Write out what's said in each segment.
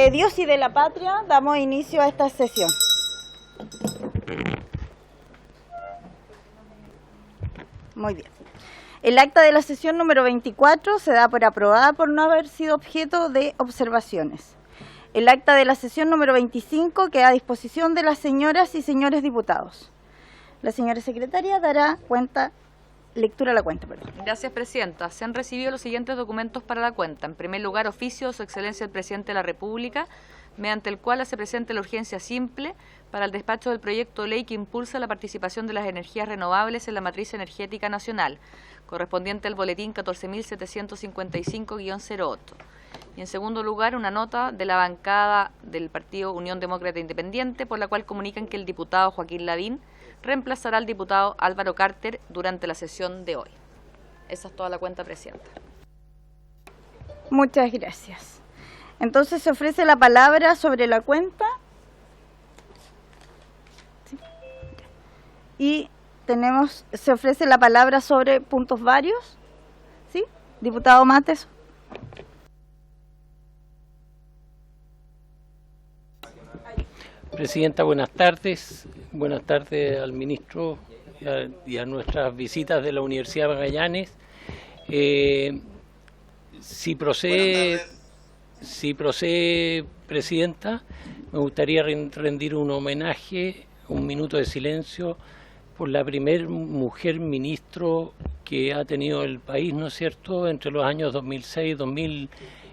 de Dios y de la patria, damos inicio a esta sesión. Muy bien. El acta de la sesión número 24 se da por aprobada por no haber sido objeto de observaciones. El acta de la sesión número 25 queda a disposición de las señoras y señores diputados. La señora secretaria dará lectura a la cuenta. Gracias, Presidenta. Se han recibido los siguientes documentos para la cuenta. En primer lugar, oficio de Su Excelencia el Presidente de la República, mediante el cual hace presente la urgencia simple para el despacho del proyecto de ley que impulsa la participación de las energías renovables en la matriz energética nacional, correspondiente al boletín 14.755-08. Y en segundo lugar, una nota de la bancada del Partido Unión Demócrata Independiente, por la cual comunican que el diputado Joaquín Lavín reemplazará al diputado Álvaro Carter durante la sesión de hoy. Esa es toda la cuenta, Presidenta. Muchas gracias. Entonces se ofrece la palabra sobre la cuenta. ¿Sí? Y se ofrece la palabra sobre puntos varios. ¿Sí? Diputado Mates. Presidenta, buenas tardes. Buenas tardes al ministro y a nuestras visitas de la Universidad de Magallanes. Si procede, Presidenta, me gustaría rendir un homenaje, un minuto de silencio, por la primer mujer ministro que ha tenido el país, ¿no es cierto?, entre los años 2006, 2000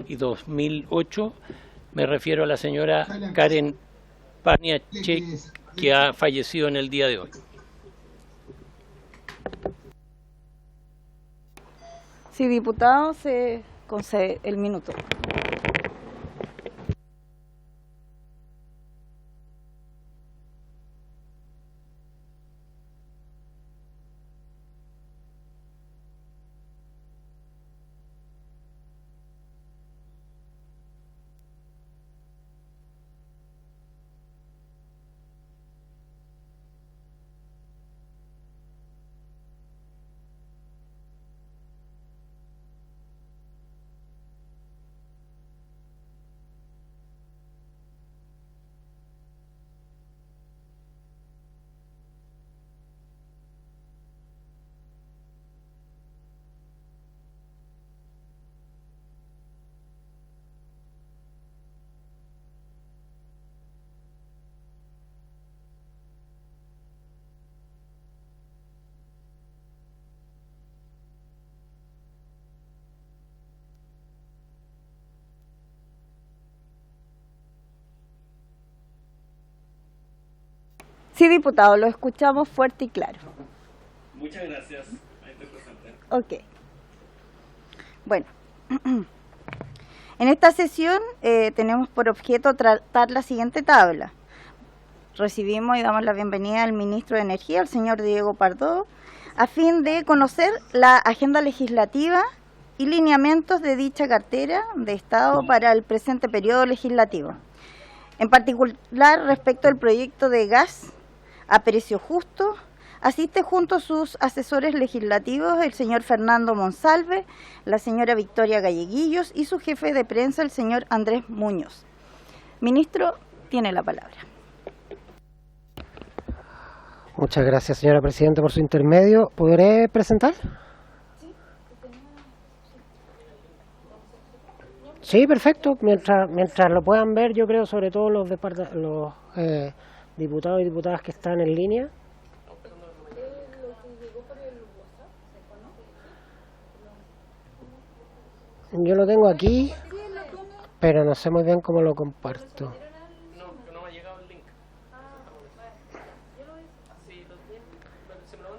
y 2008. Me refiero a la señora Karen Paniachek, que ha fallecido en el día de hoy. Sí, diputado, se concede el minuto. Sí, diputado, lo escuchamos fuerte y claro. Muchas gracias. Ahí estoy presente. Ok. Bueno, en esta sesión tenemos por objeto tratar la siguiente tabla. Recibimos y damos la bienvenida al ministro de Energía, el señor Diego Pardo, a fin de conocer la agenda legislativa y lineamientos de dicha cartera de Estado para el presente periodo legislativo. En particular, respecto al proyecto de gas a precio justo, asiste junto a sus asesores legislativos el señor Fernando Monsalve, la señora Victoria Galleguillos y su jefe de prensa, el señor Andrés Muñoz. Ministro, tiene la palabra. Muchas gracias, señora Presidenta, por su intermedio. ¿Podré presentar? Sí, perfecto. Mientras lo puedan ver, yo creo, sobre todo los diputados y diputadas que están en línea. Yo lo tengo aquí, pero no sé muy bien cómo lo comparto. No me ha llegado el link.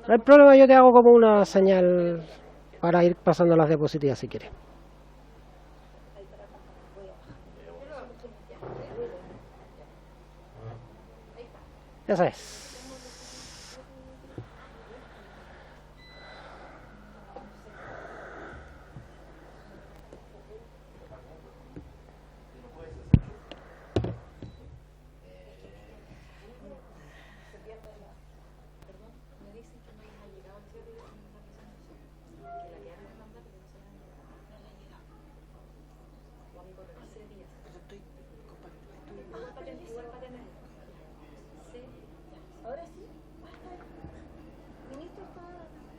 No hay problema, yo te hago como una señal para ir pasando las diapositivas si quieres. Esa es.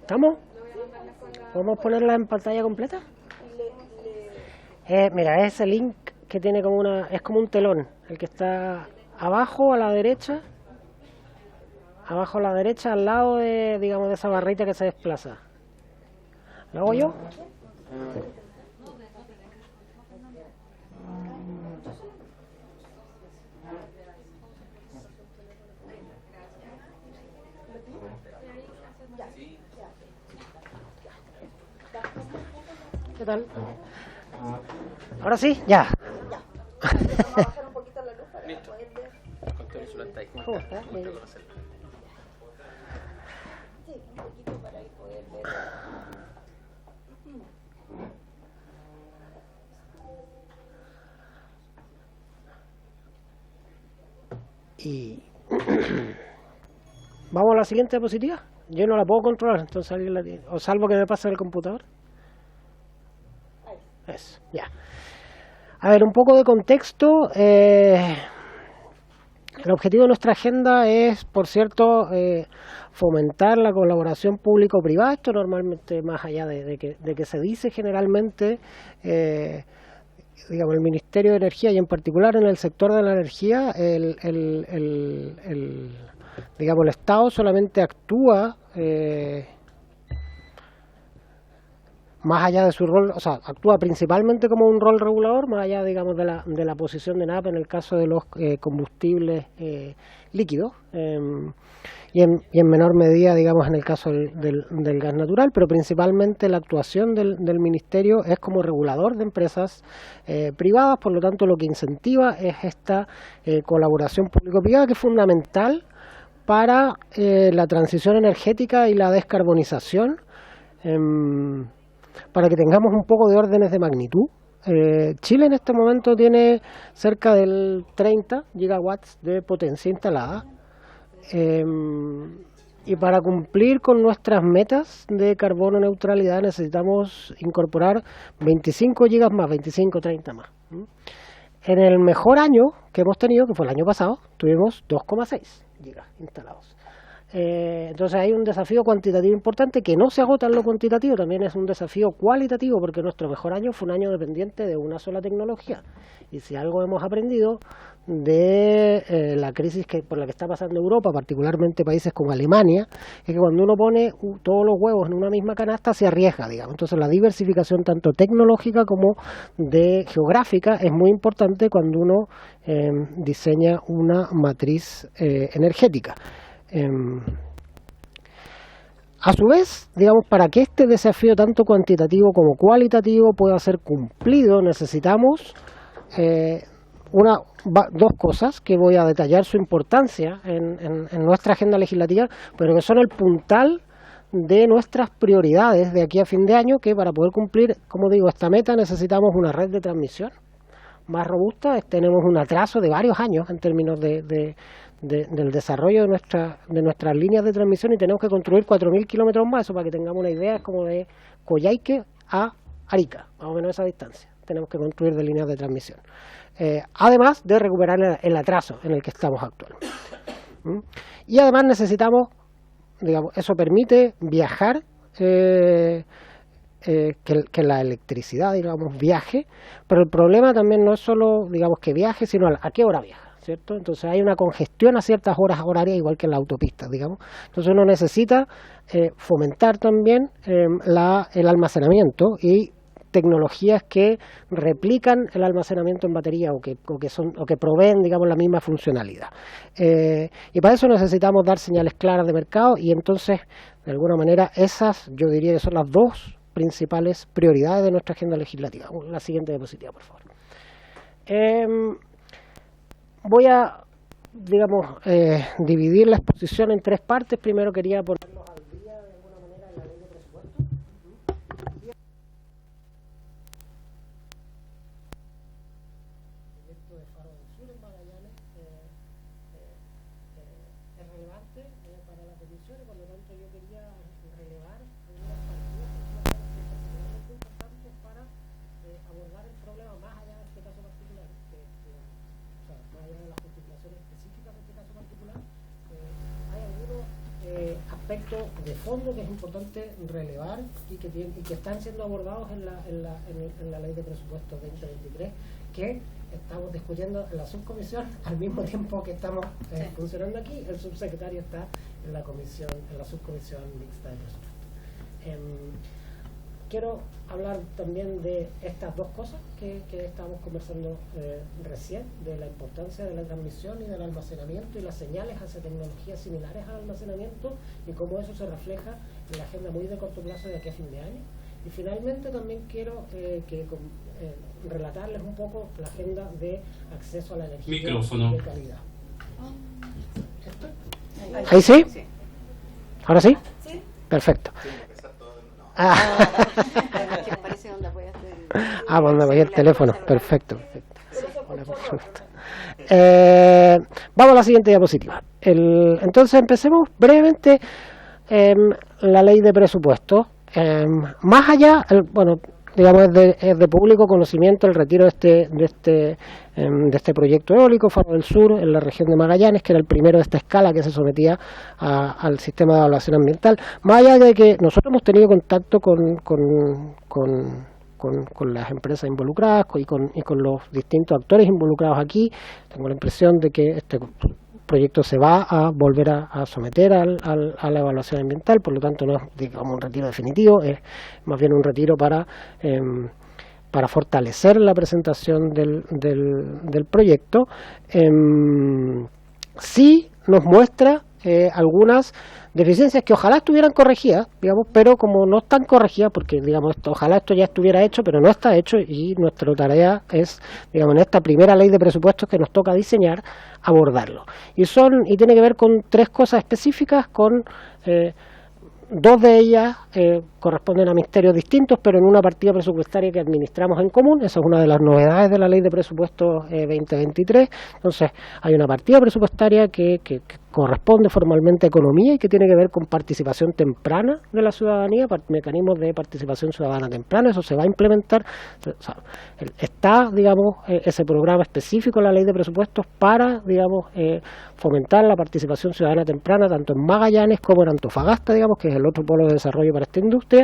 ¿Estamos? ¿Podemos ponerla en pantalla completa? Mira, es ese link que tiene como es como un telón, el que está abajo a la derecha, al lado de, digamos, de esa barrita que se desplaza. ¿Lo hago yo? ¿Qué tal? Ahora sí, ya. ¿Cómo está? Y vamos a la siguiente diapositiva. Yo no la puedo controlar, entonces alguien la tiene. O salvo que me pase el computador. Eso, ya. A ver, un poco de contexto. El objetivo de nuestra agenda es, por cierto, fomentar la colaboración público-privada. Esto normalmente, más allá de que se dice generalmente, digamos, el Ministerio de Energía y en particular en el sector de la energía, digamos, el Estado solamente actúa más allá de su rol, o sea, actúa principalmente como un rol regulador, más allá, digamos, de la posición de NAP en el caso de los combustibles líquidos, y en menor medida, digamos, en el caso del gas natural, pero principalmente la actuación del Ministerio es como regulador de empresas privadas, por lo tanto lo que incentiva es esta colaboración público-privada, que es fundamental para la transición energética y la descarbonización. Para que tengamos un poco de órdenes de magnitud, Chile en este momento tiene cerca del 30 gigawatts de potencia instalada, y para cumplir con nuestras metas de carbono neutralidad necesitamos incorporar 25 gigas más, 25, 30 más. En el mejor año que hemos tenido, que fue el año pasado, tuvimos 2,6 gigas instalados. Entonces hay un desafío cuantitativo importante que no se agota en lo cuantitativo, también es un desafío cualitativo, porque nuestro mejor año fue un año dependiente de una sola tecnología. Y si algo hemos aprendido de la crisis por la que está pasando Europa, particularmente países como Alemania, es que cuando uno pone todos los huevos en una misma canasta se arriesga, digamos. Entonces la diversificación tanto tecnológica como de geográfica es muy importante cuando uno diseña una matriz energética. A su vez, digamos, para que este desafío tanto cuantitativo como cualitativo pueda ser cumplido, necesitamos dos cosas que voy a detallar su importancia en nuestra agenda legislativa, pero que son el puntal de nuestras prioridades de aquí a fin de año, que para poder cumplir, como digo, esta meta necesitamos una red de transmisión más robusta. Tenemos un atraso de varios años en términos del desarrollo de nuestras líneas de transmisión, y tenemos que construir 4.000 kilómetros más. Eso, para que tengamos una idea, es como de Coyhaique a Arica, más o menos esa distancia tenemos que construir de líneas de transmisión, además de recuperar el atraso en el que estamos actualmente. Y además necesitamos, digamos, eso permite viajar, que la electricidad, digamos, viaje, pero el problema también no es solo, digamos, que viaje, sino a qué hora viaja, ¿cierto? Entonces hay una congestión a ciertas horas horarias, igual que en la autopista, digamos. Entonces uno necesita fomentar también el almacenamiento y tecnologías que replican el almacenamiento en batería o que proveen, digamos, la misma funcionalidad. Y para eso necesitamos dar señales claras de mercado, y entonces, de alguna manera, esas, yo diría que son las dos principales prioridades de nuestra agenda legislativa. La siguiente diapositiva, por favor. Voy a, digamos, dividir la exposición en tres partes. Primero quería ponernos al día, de alguna manera, en la ley de presupuesto. El proyecto de Faro del Sur en Magallanes es relevante para las decisiones, por lo tanto yo quería relevar algunas partidas particularmente importantes para abordar el problema más allá de este caso particular, más allá de las justificaciones específicas de este caso particular. Hay algunos aspectos aspectos de fondo que es importante relevar y que están siendo abordados en la Ley de Presupuestos 2023, que estamos discutiendo en la subcomisión al mismo tiempo que estamos funcionando aquí. El subsecretario está en la subcomisión mixta de presupuestos. Quiero hablar también de estas dos cosas que estábamos conversando recién, de la importancia de la transmisión y del almacenamiento y las señales hacia tecnologías similares al almacenamiento y cómo eso se refleja en la agenda muy de corto plazo de aquí a fin de año. Y finalmente también quiero relatarles un poco la agenda de acceso a la energía de calidad. ¿Ahí sí? ¿Ahora sí? Sí. Perfecto. Pues me voy el teléfono. Perfecto. Vamos a la siguiente diapositiva. Entonces empecemos brevemente la ley de presupuestos. Más allá, digamos, es de público conocimiento el retiro de este proyecto eólico, Faro del Sur, en la región de Magallanes, que era el primero de esta escala que se sometía al sistema de evaluación ambiental. Más allá de que nosotros hemos tenido contacto con las empresas involucradas y con los distintos actores involucrados aquí, tengo la impresión de que este proyecto se va a volver a someter a la evaluación ambiental, por lo tanto no es, digamos, un retiro definitivo, es más bien un retiro para fortalecer la presentación del proyecto. Sí nos muestra algunas deficiencias que ojalá estuvieran corregidas, digamos, pero como no están corregidas, porque digamos ojalá esto ya estuviera hecho, pero no está hecho, y nuestra tarea es, digamos, en esta primera ley de presupuestos que nos toca diseñar, abordarlo. Y tiene que ver con tres cosas específicas, con dos de ellas corresponden a ministerios distintos, pero en una partida presupuestaria que administramos en común. Esa es una de las novedades de la Ley de Presupuestos 2023. Entonces, hay una partida presupuestaria que corresponde formalmente a Economía y que tiene que ver con participación temprana de la ciudadanía, mecanismos de participación ciudadana temprana. Eso se va a implementar. O sea, está, digamos, ese programa específico en la Ley de Presupuestos para, digamos, fomentar la participación ciudadana temprana, tanto en Magallanes como en Antofagasta, digamos, que es el otro polo de desarrollo para esta industria.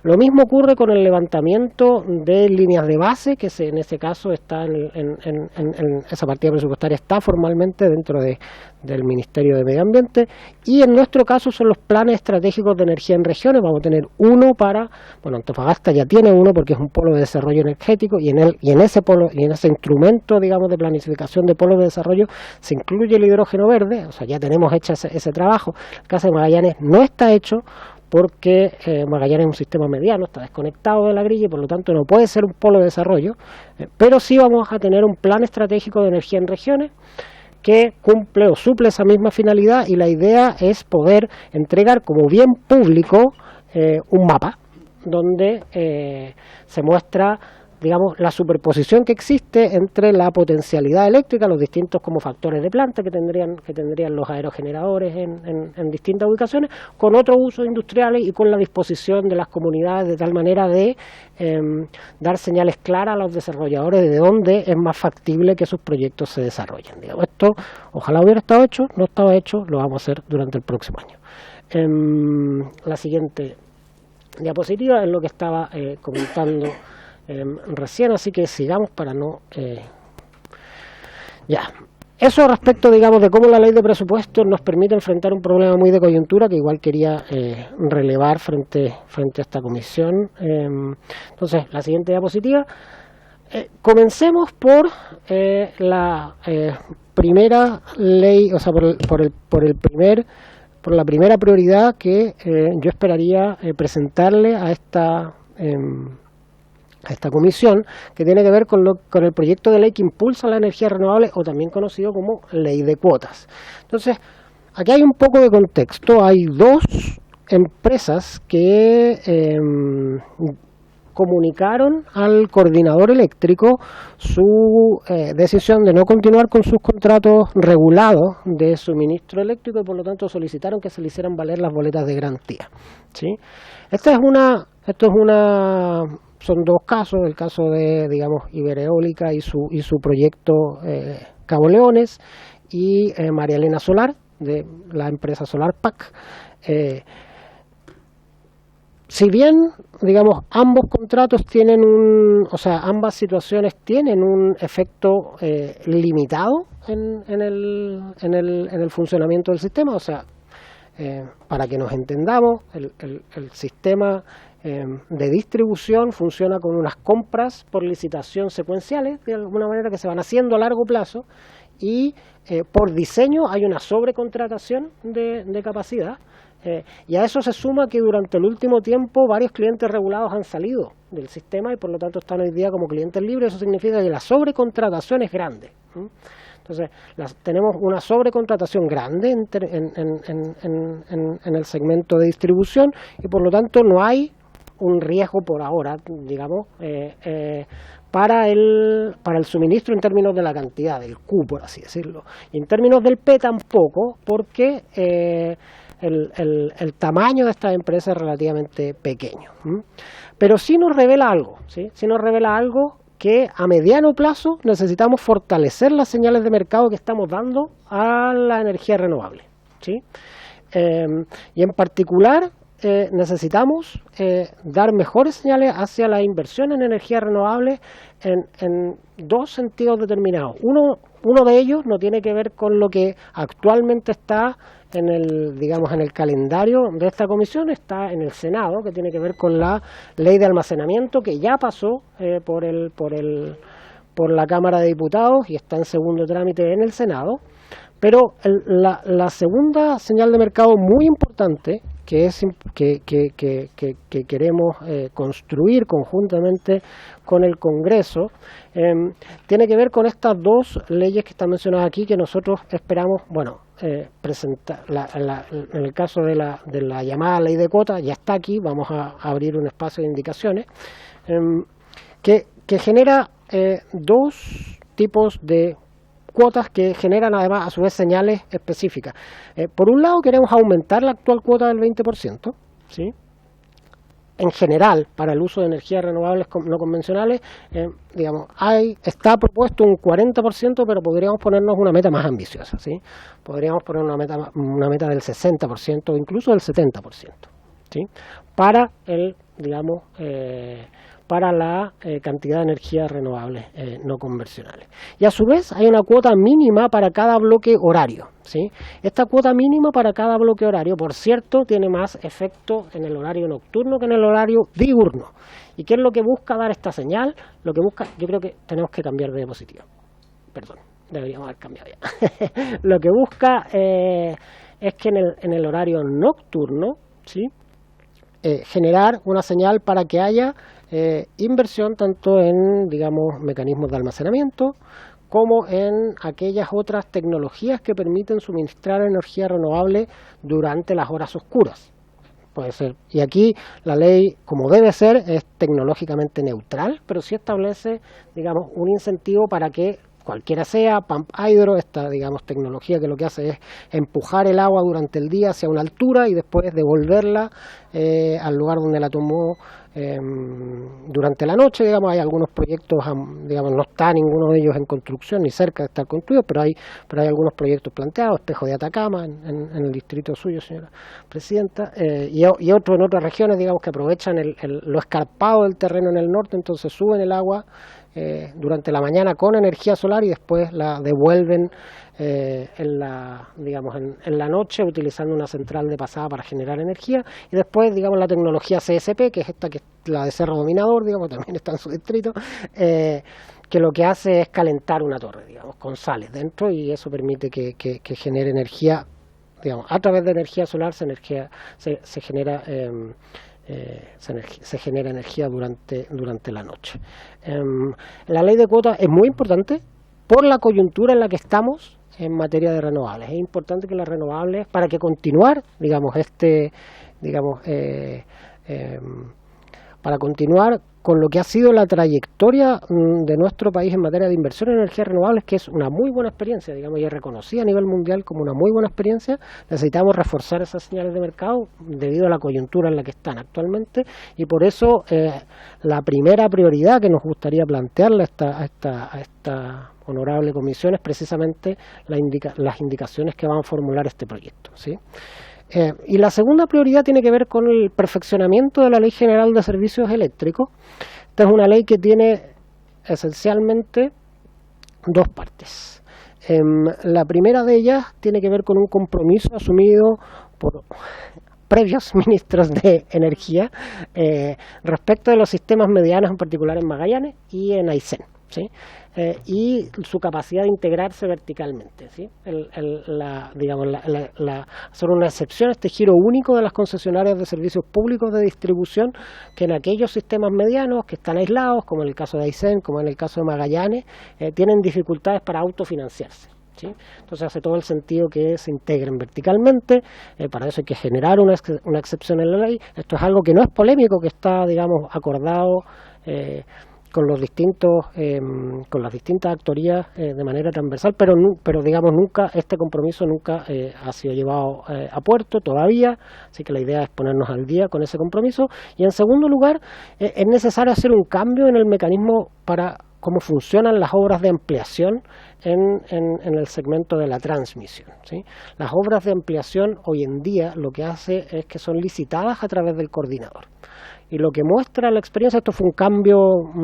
Lo mismo ocurre con el levantamiento de líneas de base, que en ese caso está en esa partida presupuestaria está formalmente dentro del Ministerio de Medio Ambiente, y en nuestro caso son los planes estratégicos de energía en regiones. Vamos a tener uno Antofagasta ya tiene uno porque es un polo de desarrollo energético, y en ese polo y en ese instrumento, digamos, de planificación de polos de desarrollo se incluye el hidrógeno verde. O sea, ya tenemos hecho ese trabajo. El caso de Magallanes no está hecho porque Magallanes es un sistema mediano, está desconectado de la grilla y por lo tanto no puede ser un polo de desarrollo, pero sí vamos a tener un plan estratégico de energía en regiones que cumple o suple esa misma finalidad, y la idea es poder entregar como bien público un mapa donde se muestra, digamos, la superposición que existe entre la potencialidad eléctrica, los distintos como factores de planta que tendrían los aerogeneradores en distintas ubicaciones, con otros usos industriales y con la disposición de las comunidades, de tal manera de dar señales claras a los desarrolladores de dónde es más factible que sus proyectos se desarrollen. Digamos, esto ojalá hubiera estado hecho, no estaba hecho, lo vamos a hacer durante el próximo año. La siguiente diapositiva es lo que estaba comentando recién, así que sigamos para no... Eso respecto, digamos, de cómo la ley de presupuestos nos permite enfrentar un problema muy de coyuntura que igual quería relevar frente a esta comisión. Entonces, la siguiente diapositiva. Comencemos por la primera ley, o sea, por la primera prioridad que yo esperaría presentarle a esta comisión, que tiene que ver con el proyecto de ley que impulsa la energía renovable, o también conocido como ley de cuotas. Entonces, aquí hay un poco de contexto. Hay dos empresas que comunicaron al coordinador eléctrico su decisión de no continuar con sus contratos regulados de suministro eléctrico, y por lo tanto solicitaron que se le hicieran valer las boletas de garantía, ¿sí? Son dos casos, el caso de, digamos, Ibereólica y su proyecto Cabo Leones, y María Elena Solar, de la empresa Solar PAC. si bien, digamos, ambos contratos tienen ambas situaciones tienen un efecto limitado en el funcionamiento del sistema, o sea, para que nos entendamos, el sistema de distribución funciona con unas compras por licitación secuenciales, de alguna manera, que se van haciendo a largo plazo, y por diseño hay una sobrecontratación de capacidad. Y a eso se suma que durante el último tiempo varios clientes regulados han salido del sistema y por lo tanto están hoy día como clientes libres. Eso significa que la sobrecontratación es grande. Entonces, tenemos una sobrecontratación grande en el segmento de distribución y por lo tanto no hay un riesgo por ahora, digamos, para el suministro en términos de la cantidad, del Q, por así decirlo. Y en términos del P tampoco, porque el tamaño de estas empresas es relativamente pequeño. Pero sí nos revela algo, ¿sí? Sí nos revela algo que a mediano plazo necesitamos fortalecer las señales de mercado que estamos dando a la energía renovable, ¿sí? Y en particular necesitamos dar mejores señales hacia la inversión en energía renovable en dos sentidos determinados. Uno de ellos no tiene que ver con lo que actualmente está en el calendario de esta comisión, está en el Senado, que tiene que ver con la ley de almacenamiento que ya pasó por la Cámara de Diputados y está en segundo trámite en el Senado. Pero la segunda señal de mercado muy importante que queremos construir conjuntamente con el Congreso tiene que ver con estas dos leyes que están mencionadas aquí, que nosotros esperamos, presentar. En el caso de la llamada ley de cuotas, ya está aquí, vamos a abrir un espacio de indicaciones, que genera dos tipos de cuotas que generan además a su vez señales específicas. Por un lado queremos aumentar la actual cuota del 20%, ¿sí? En general, para el uso de energías renovables no convencionales, está propuesto un 40%, pero podríamos ponernos una meta más ambiciosa, ¿sí? Podríamos poner una meta del 60% o incluso del 70%, ¿sí? Para la cantidad de energías renovables no convencionales. Y a su vez hay una cuota mínima para cada bloque horario, ¿sí? Esta cuota mínima para cada bloque horario, por cierto, tiene más efecto en el horario nocturno que en el horario diurno. ¿Y qué es lo que busca dar esta señal? Lo que busca, yo creo que tenemos que cambiar de diapositiva. Perdón, deberíamos haber cambiado ya. Lo que busca es que en el horario nocturno, ¿sí? Generar una señal para que haya inversión tanto en, mecanismos de almacenamiento como en aquellas otras tecnologías que permiten suministrar energía renovable durante las horas oscuras. Puede ser. Y aquí la ley, como debe ser, es tecnológicamente neutral, pero sí establece, un incentivo para que cualquiera sea, pump hydro, esta tecnología que lo que hace es empujar el agua durante el día hacia una altura y después devolverla al lugar donde la tomó durante la noche. Hay algunos proyectos, no está ninguno de ellos en construcción ni cerca de estar construidos, pero hay algunos proyectos planteados, Espejo de Atacama en el distrito suyo, señora presidenta, y otros en otras regiones, que aprovechan lo escarpado del terreno en el norte, entonces suben el agua durante la mañana con energía solar y después la devuelven en la noche utilizando una central de pasada para generar energía, y después la tecnología CSP, que es esta, que es la de Cerro Dominador, también está en su distrito, que lo que hace es calentar una torre, con sales dentro, y eso permite que genere energía, a través de energía solar se genera se genera energía durante la noche. La ley de cuotas es muy importante por la coyuntura en la que estamos en materia de renovables. Es importante que las renovables, para que continuar, para continuar con lo que ha sido la trayectoria de nuestro país en materia de inversión en energías renovables, que es una muy buena experiencia, y es reconocida a nivel mundial como una muy buena experiencia, necesitamos reforzar esas señales de mercado debido a la coyuntura en la que están actualmente, y por eso la primera prioridad que nos gustaría plantearle a esta honorable comisión es precisamente las indicaciones que van a formular este proyecto, ¿sí? Y la segunda prioridad tiene que ver con el perfeccionamiento de la Ley General de Servicios Eléctricos. Esta es una ley que tiene esencialmente dos partes. La primera de ellas tiene que ver con un compromiso asumido por previos ministros de Energía respecto de los sistemas medianos, en particular en Magallanes y en Aysén, ¿sí? Y su capacidad de integrarse verticalmente, ¿sí? Hacer una excepción a este giro único de las concesionarias de servicios públicos de distribución, que en aquellos sistemas medianos que están aislados, como en el caso de Aysén, como en el caso de Magallanes, tienen dificultades para autofinanciarse, ¿sí? Entonces hace todo el sentido que se integren verticalmente. Para eso hay que generar una excepción en la ley. Esto es algo que no es polémico, que está, digamos, acordado con los distintos con las distintas actorías de manera transversal, pero digamos nunca, este compromiso nunca ha sido llevado a puerto todavía, así que la idea es ponernos al día con ese compromiso. Y en segundo lugar, es necesario hacer un cambio en el mecanismo para cómo funcionan las obras de ampliación en el segmento de la transmisión, ¿sí? Las obras de ampliación hoy en día lo que hace es que son licitadas a través del coordinador. Y lo que muestra la experiencia, esto fue un cambio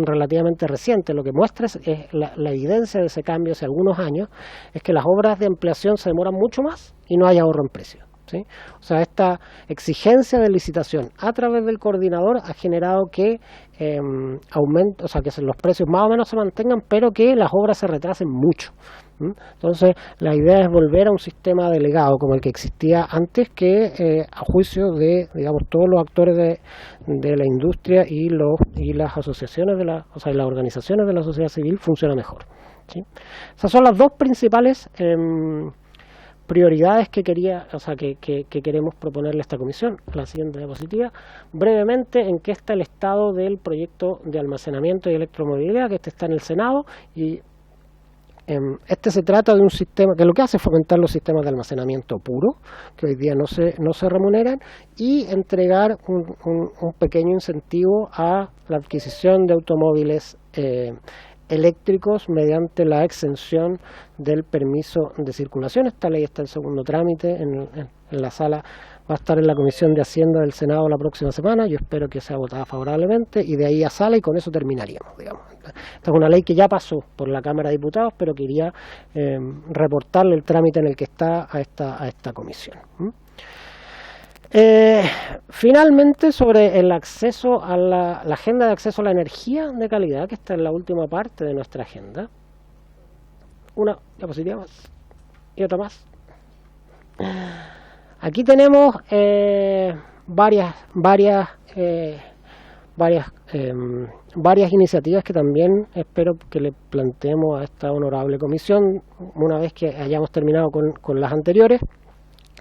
relativamente reciente, lo que muestra es la evidencia de ese cambio hace algunos años, es que las obras de ampliación se demoran mucho más y no hay ahorro en precio, ¿sí? O sea, esta exigencia de licitación a través del coordinador ha generado que o sea, que los precios más o menos se mantengan, pero que las obras se retrasen mucho. Entonces, la idea es volver a un sistema delegado como el que existía antes, que a juicio de, digamos, todos los actores de la industria y las asociaciones o sea, las organizaciones de la sociedad civil funciona mejor, ¿sí? Esas son las dos principales prioridades que queremos proponerle a esta comisión. La siguiente diapositiva, brevemente, en qué está el estado del proyecto de almacenamiento y electromovilidad, que está en el Senado, y este se trata de un sistema que lo que hace es fomentar los sistemas de almacenamiento puro, que hoy día no se remuneran, y entregar un pequeño incentivo a la adquisición de automóviles eléctricos mediante la exención del permiso de circulación. Esta ley está en segundo trámite en la sala, va a estar en la Comisión de Hacienda del Senado la próxima semana. Yo espero que sea votada favorablemente y de ahí a sala, y con eso terminaríamos, digamos. Esta es una ley que ya pasó por la Cámara de Diputados, pero quería reportarle el trámite en el que está a esta comisión. Finalmente, sobre el acceso a la agenda de acceso a la energía de calidad, que está en la última parte de nuestra agenda. Una diapositiva más y otra más. Aquí tenemos varias iniciativas que también espero que le planteemos a esta honorable comisión una vez que hayamos terminado con las anteriores.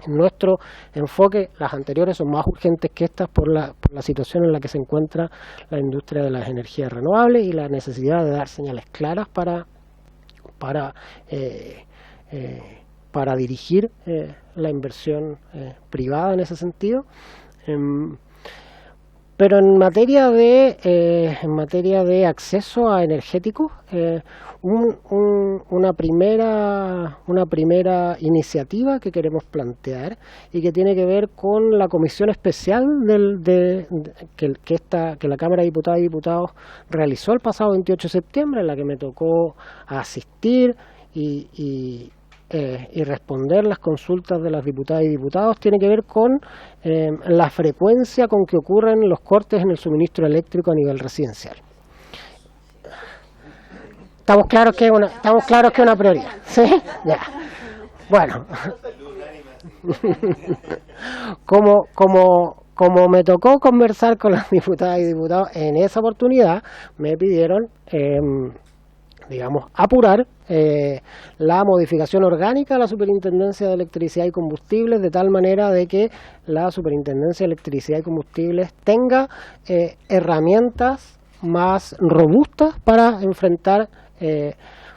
En nuestro enfoque, las anteriores son más urgentes que estas por la situación en la que se encuentra la industria de las energías renovables y la necesidad de dar señales claras para dirigir la inversión privada en ese sentido. Pero en materia de acceso a energéticos, una primera iniciativa que queremos plantear y que tiene que ver con la comisión especial que la Cámara de Diputadas y Diputados realizó el pasado 28 de septiembre, en la que me tocó asistir y responder las consultas de las diputadas y diputados. Tiene que ver con la frecuencia con que ocurren los cortes en el suministro eléctrico a nivel residencial. ¿Estamos claros que es una prioridad? ¿Sí? Ya. Bueno, como me tocó conversar con las diputadas y diputados, en esa oportunidad me pidieron apurar la modificación orgánica de la Superintendencia de Electricidad y Combustibles, de tal manera de que la Superintendencia de Electricidad y Combustibles tenga herramientas más robustas para enfrentar,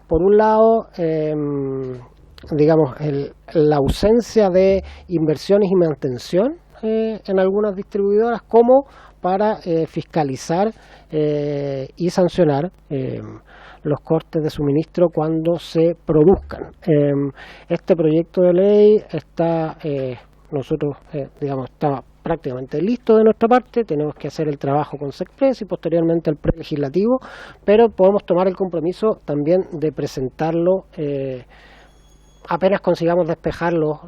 por un lado, la ausencia de inversiones y mantención en algunas distribuidoras, como para fiscalizar y sancionar los cortes de suministro cuando se produzcan. Este proyecto de ley está nosotros, digamos, está prácticamente listo de nuestra parte, tenemos que hacer el trabajo con SECPRES y posteriormente el prelegislativo, pero podemos tomar el compromiso también de presentarlo apenas consigamos despejar los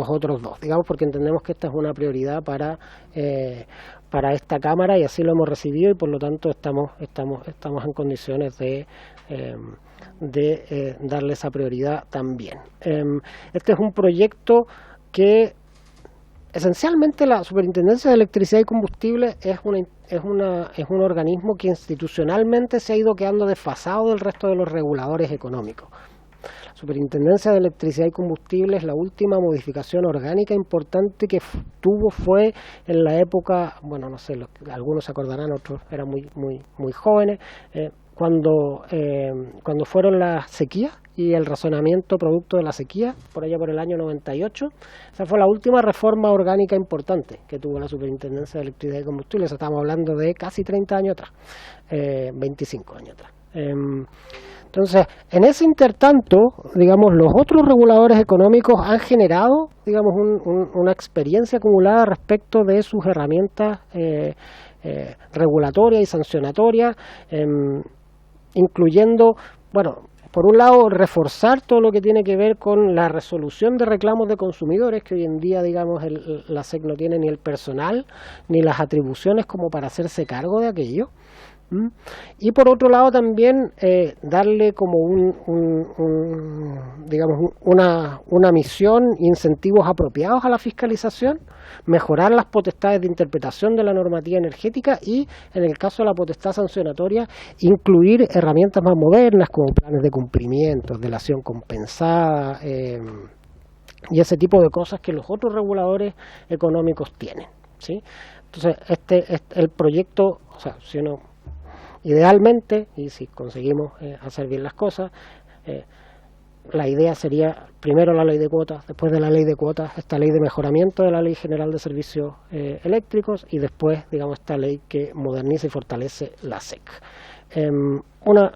otros dos, digamos, porque entendemos que esta es una prioridad para esta Cámara y así lo hemos recibido y por lo tanto estamos en condiciones de darle esa prioridad también. Este es un proyecto que esencialmente la Superintendencia de Electricidad y Combustible es un organismo que institucionalmente se ha ido quedando desfasado del resto de los reguladores económicos. La Superintendencia de Electricidad y Combustible es la última modificación orgánica importante que tuvo fue en la época, bueno, no sé, algunos se acordarán, otros eran muy jóvenes, cuando fueron las sequías y el razonamiento producto de la sequía, por allá por el año 98. Esa fue la última reforma orgánica importante que tuvo la Superintendencia de Electricidad y Combustibles. Estamos hablando de casi 30 años atrás, 25 años atrás. Entonces, en ese intertanto, digamos, los otros reguladores económicos han generado, digamos, una experiencia acumulada respecto de sus herramientas regulatorias y sancionatorias, incluyendo, bueno, por un lado, reforzar todo lo que tiene que ver con la resolución de reclamos de consumidores, que hoy en día, digamos, la SEC no tiene ni el personal ni las atribuciones como para hacerse cargo de aquello. Y por otro lado también darle como digamos una misión, incentivos apropiados a la fiscalización, mejorar las potestades de interpretación de la normativa energética y, en el caso de la potestad sancionatoria, incluir herramientas más modernas como planes de cumplimiento, delación compensada y ese tipo de cosas que los otros reguladores económicos tienen, ¿sí? Entonces el proyecto, o sea, si uno idealmente, y si conseguimos hacer bien las cosas, la idea sería primero la ley de cuotas, después de la ley de cuotas esta ley de mejoramiento de la Ley General de Servicios Eléctricos y después, digamos, esta ley que moderniza y fortalece la SEC. Una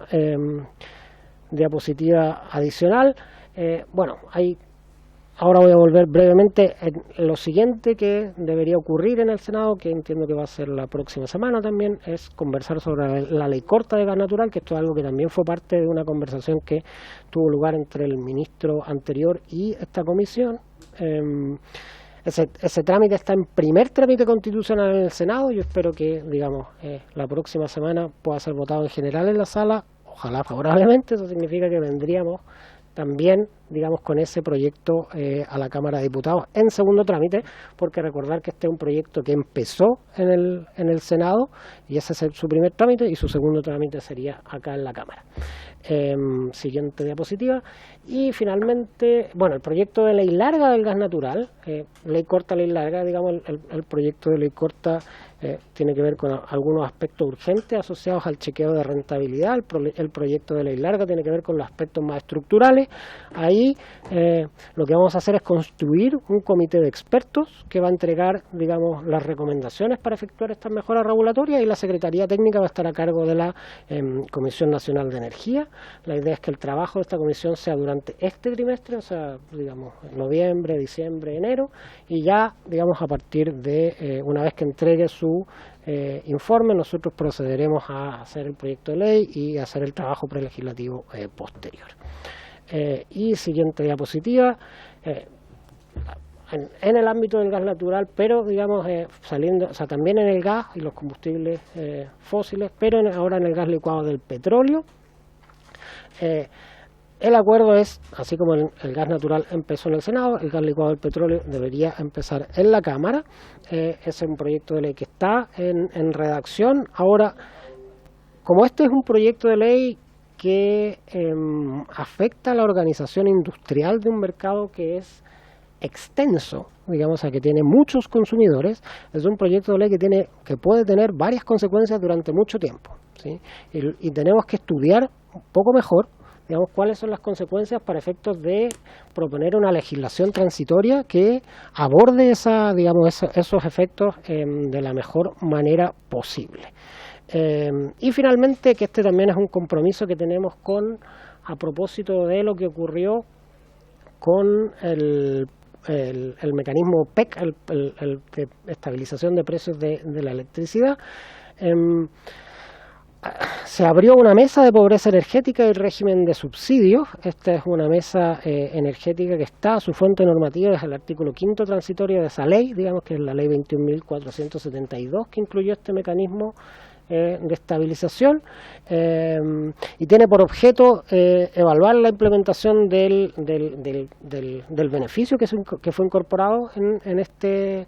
diapositiva adicional, bueno, ahora voy a volver brevemente en lo siguiente que debería ocurrir en el Senado, que entiendo que va a ser la próxima semana también, es conversar sobre la ley corta de gas natural, que esto es algo que también fue parte de una conversación que tuvo lugar entre el ministro anterior y esta comisión. Ese trámite está en primer trámite constitucional en el Senado. Yo espero que, digamos, la próxima semana pueda ser votado en general en la sala, ojalá favorablemente. Eso significa que vendríamos también, digamos, con ese proyecto a la Cámara de Diputados en segundo trámite, porque recordar que este es un proyecto que empezó en el Senado y ese es su primer trámite y su segundo trámite sería acá en la Cámara. Siguiente diapositiva. Y finalmente, bueno, el proyecto de ley larga del gas natural, ley corta, ley larga, digamos, el proyecto de ley corta tiene que ver con algunos aspectos urgentes asociados al chequeo de rentabilidad. El proyecto de ley larga tiene que ver con los aspectos más estructurales. Ahí lo que vamos a hacer es construir un comité de expertos que va a entregar, digamos, las recomendaciones para efectuar estas mejoras regulatorias y la Secretaría Técnica va a estar a cargo de la Comisión Nacional de Energía. La idea es que el trabajo de esta comisión sea durante este trimestre, o sea, digamos, noviembre, diciembre, enero, y ya, digamos, a partir de una vez que entregue su informe, nosotros procederemos a hacer el proyecto de ley y a hacer el trabajo prelegislativo posterior. Y siguiente diapositiva. En el ámbito del gas natural, pero digamos saliendo, o sea, también en el gas y los combustibles fósiles, pero ahora en el gas licuado del petróleo. El acuerdo es, así como el gas natural empezó en el Senado, el gas licuado del petróleo debería empezar en la Cámara. Es un proyecto de ley que está en redacción. Ahora, como este es un proyecto de ley que afecta a la organización industrial de un mercado que es extenso, digamos, a que tiene muchos consumidores, es un proyecto de ley que puede tener varias consecuencias durante mucho tiempo, ¿sí? Y tenemos que estudiar un poco mejor, digamos, cuáles son las consecuencias para efectos de proponer una legislación transitoria que aborde esos efectos de la mejor manera posible. Y finalmente, que este también es un compromiso que tenemos a propósito de lo que ocurrió con el mecanismo PEC, el de estabilización de precios de la electricidad. Se abrió una mesa de pobreza energética y régimen de subsidios. Esta es una mesa energética que está, su fuente normativa es el artículo 5º transitorio de esa ley, digamos que es la ley 21.472 que incluyó este mecanismo de estabilización, y tiene por objeto evaluar la implementación del beneficio que fue incorporado en este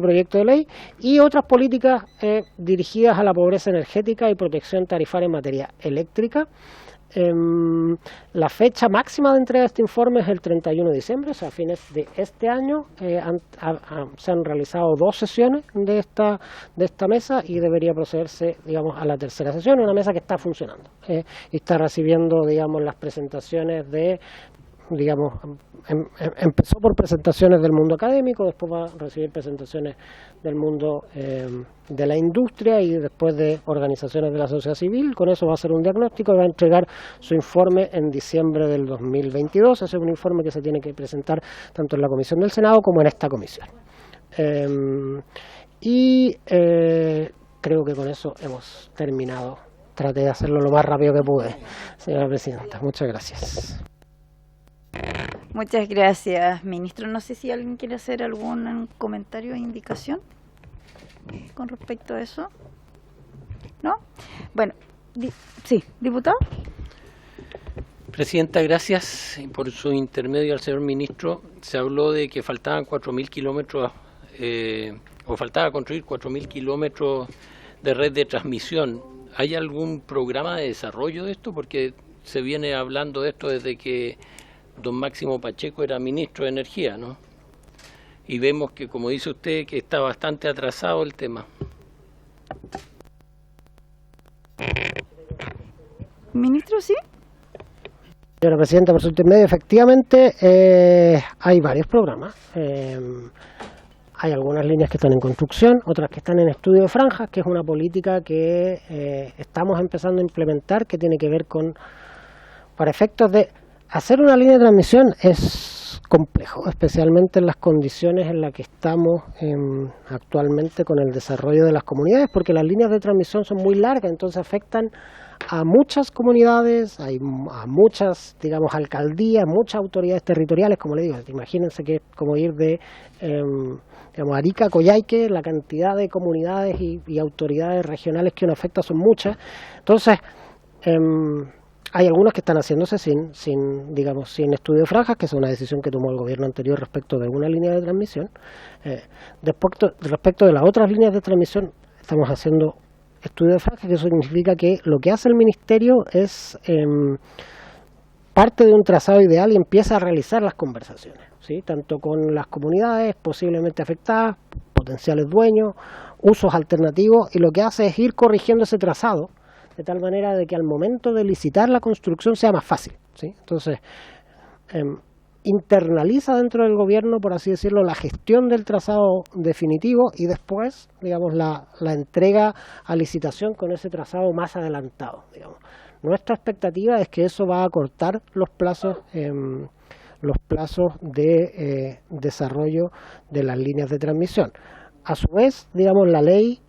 proyecto de ley, y otras políticas dirigidas a la pobreza energética y protección tarifaria en materia eléctrica. La fecha máxima de entrega de este informe es el 31 de diciembre, o sea, a fines de este año. Se han realizado 2 sesiones de esta mesa y debería procederse, digamos, a la tercera sesión, una mesa que está funcionando y está recibiendo, digamos, las presentaciones de, digamos, empezó por presentaciones del mundo académico, después va a recibir presentaciones del mundo de la industria y después de organizaciones de la sociedad civil. Con eso va a hacer un diagnóstico y va a entregar su informe en diciembre del 2022. Ese es un informe que se tiene que presentar tanto en la comisión del Senado como en esta comisión. Creo que con eso hemos terminado. Traté de hacerlo lo más rápido que pude, señora presidenta. Muchas gracias. Muchas gracias, ministro. No sé si alguien quiere hacer algún comentario o indicación con respecto a eso. ¿No? Bueno, sí, diputado. Presidenta, gracias por su intermedio al señor ministro. Se habló de que faltaban 4.000 kilómetros, o faltaba construir 4.000 kilómetros de red de transmisión. ¿Hay algún programa de desarrollo de esto? Porque se viene hablando de esto desde que don Máximo Pacheco era ministro de Energía, ¿no? Y vemos que, como dice usted, que está bastante atrasado el tema. Ministro, ¿sí? Señora presidenta, por su intermedio, efectivamente hay varios programas. Hay algunas líneas que están en construcción, otras que están en estudio de franjas, que es una política que estamos empezando a implementar, que tiene que ver con, para efectos de hacer una línea de transmisión es complejo, especialmente en las condiciones en las que estamos actualmente con el desarrollo de las comunidades, porque las líneas de transmisión son muy largas, entonces afectan a muchas comunidades, a muchas, digamos, alcaldías, muchas autoridades territoriales, como le digo. Imagínense que es como ir de digamos, Arica a Coyhaique, la cantidad de comunidades y autoridades regionales que uno afecta son muchas. Entonces, hay algunas que están haciéndose sin estudio de franjas, que es una decisión que tomó el gobierno anterior respecto de una línea de transmisión. Respecto de las otras líneas de transmisión, estamos haciendo estudio de franjas, que eso significa que lo que hace el ministerio es parte de un trazado ideal y empieza a realizar las conversaciones, ¿sí? Tanto con las comunidades posiblemente afectadas, potenciales dueños, usos alternativos, y lo que hace es ir corrigiendo ese trazado de tal manera de que al momento de licitar la construcción sea más fácil, ¿sí? Entonces, internaliza dentro del gobierno, por así decirlo, la gestión del trazado definitivo y después, digamos, la entrega a licitación con ese trazado más adelantado, digamos. Nuestra expectativa es que eso va a acortar los plazos de desarrollo de las líneas de transmisión. A su vez, digamos, la ley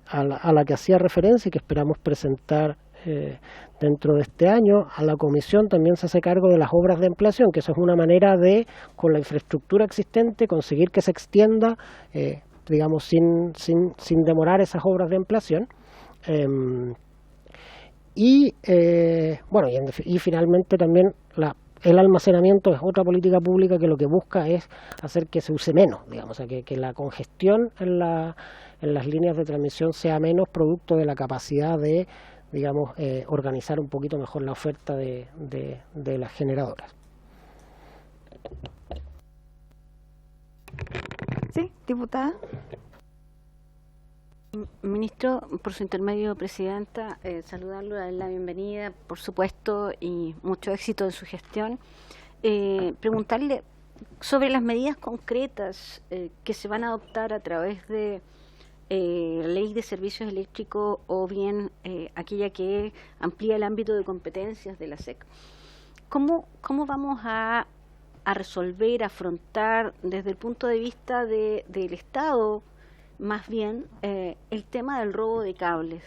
a la que hacía referencia y que esperamos presentar dentro de este año a la comisión, también se hace cargo de las obras de ampliación, que eso es una manera de, con la infraestructura existente, conseguir que se extienda, digamos, sin demorar esas obras de ampliación. Y finalmente también el almacenamiento es otra política pública que lo que busca es hacer que se use menos, digamos, o sea, que la congestión en las líneas de transmisión sea menos, producto de la capacidad de, digamos, organizar un poquito mejor la oferta de las generadoras. Sí, diputada. Ministro, por su intermedio, presidenta, saludarlo, darle la bienvenida, por supuesto, y mucho éxito en su gestión. Preguntarle sobre las medidas concretas que se van a adoptar a través de la Ley de Servicios Eléctricos o bien aquella que amplía el ámbito de competencias de la SEC. ¿Cómo vamos a resolver, a afrontar desde el punto de vista del Estado, más bien, el tema del robo de cables?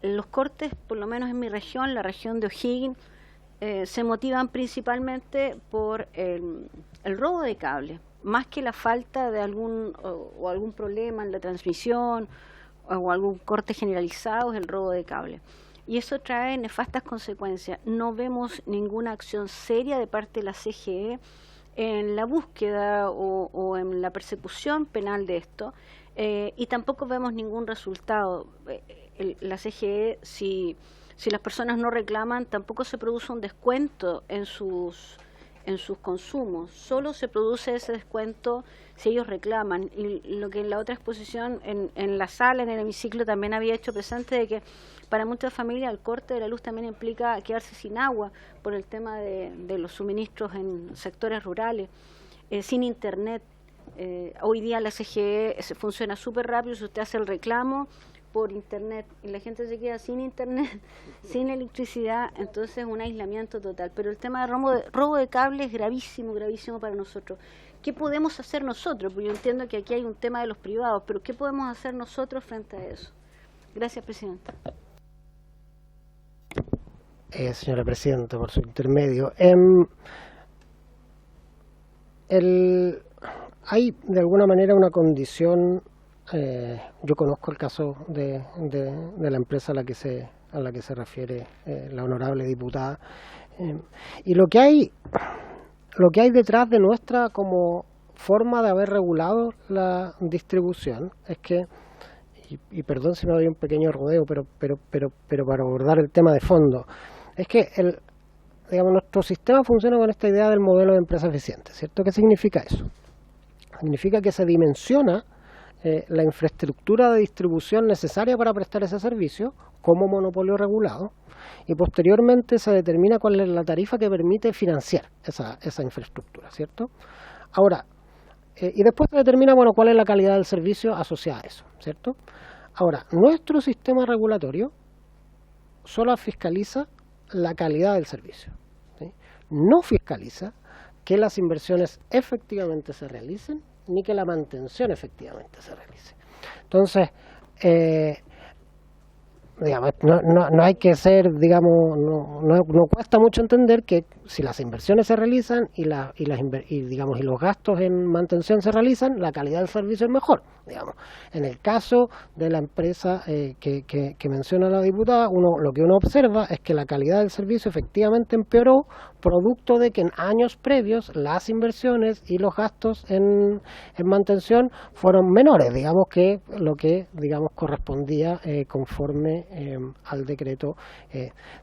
Los cortes, por lo menos en mi región, la región de O'Higgins, se motivan principalmente por el robo de cable, más que la falta de algún problema en la transmisión o algún corte generalizado, es el robo de cable. Y eso trae nefastas consecuencias. No vemos ninguna acción seria de parte de la CGE en la búsqueda o en la persecución penal de esto, y tampoco vemos ningún resultado. La CGE, si las personas no reclaman, tampoco se produce un descuento en sus consumos, solo se produce ese descuento si ellos reclaman. Y lo que en la otra exposición, en la sala, en el hemiciclo, también había hecho presente de que para muchas familias el corte de la luz también implica quedarse sin agua por el tema de los suministros en sectores rurales, sin internet. Hoy día la CGE funciona súper rápido, si usted hace el reclamo por internet y la gente se queda sin internet, sin electricidad, entonces es un aislamiento total. Pero el tema de robo de cable es gravísimo, gravísimo para nosotros. ¿Qué podemos hacer nosotros? Porque yo entiendo que aquí hay un tema de los privados, pero ¿qué podemos hacer nosotros frente a eso? Gracias, Presidenta. Señora Presidenta, por su intermedio. Hay de alguna manera una condición. Yo conozco el caso de la empresa a la que se refiere la honorable diputada, y lo que hay detrás de nuestra como forma de haber regulado la distribución es que, y perdón si me doy un pequeño rodeo, pero para abordar el tema de fondo, es que nuestro sistema funciona con esta idea del modelo de empresa eficiente, ¿cierto? ¿Qué significa eso? Significa que se dimensiona la infraestructura de distribución necesaria para prestar ese servicio como monopolio regulado, y posteriormente se determina cuál es la tarifa que permite financiar esa infraestructura, ¿cierto? Ahora, y después se determina, cuál es la calidad del servicio asociada a eso, ¿cierto? Ahora, nuestro sistema regulatorio solo fiscaliza la calidad del servicio, ¿sí? No fiscaliza que las inversiones efectivamente se realicen, ni que la mantención efectivamente se realice. Entonces, no hay que ser, no cuesta mucho entender que si las inversiones se realizan y los gastos en mantención se realizan, la calidad del servicio es mejor. En el caso de la empresa que menciona la diputada, lo que uno observa es que la calidad del servicio efectivamente empeoró, producto de que en años previos las inversiones y los gastos en mantención fueron menores, que lo que correspondía conforme al decreto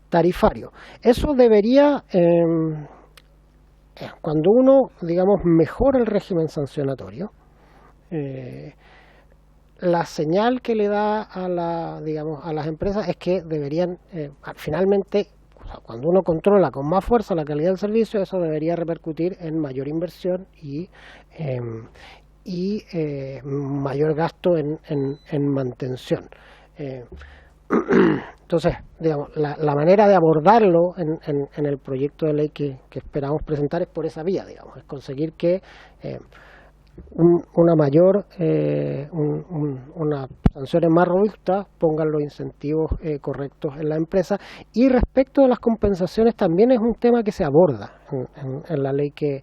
tarifario. Eso debería, cuando uno mejora el régimen sancionatorio, la señal que le da a las empresas es que deberían finalmente, cuando uno controla con más fuerza la calidad del servicio, eso debería repercutir en mayor inversión y mayor gasto en mantención. Entonces, la manera de abordarlo en el proyecto de ley que esperamos presentar es por esa vía, es conseguir que unas sanciones más robustas pongan los incentivos correctos en la empresa. Y respecto de las compensaciones, también es un tema que se aborda en la ley que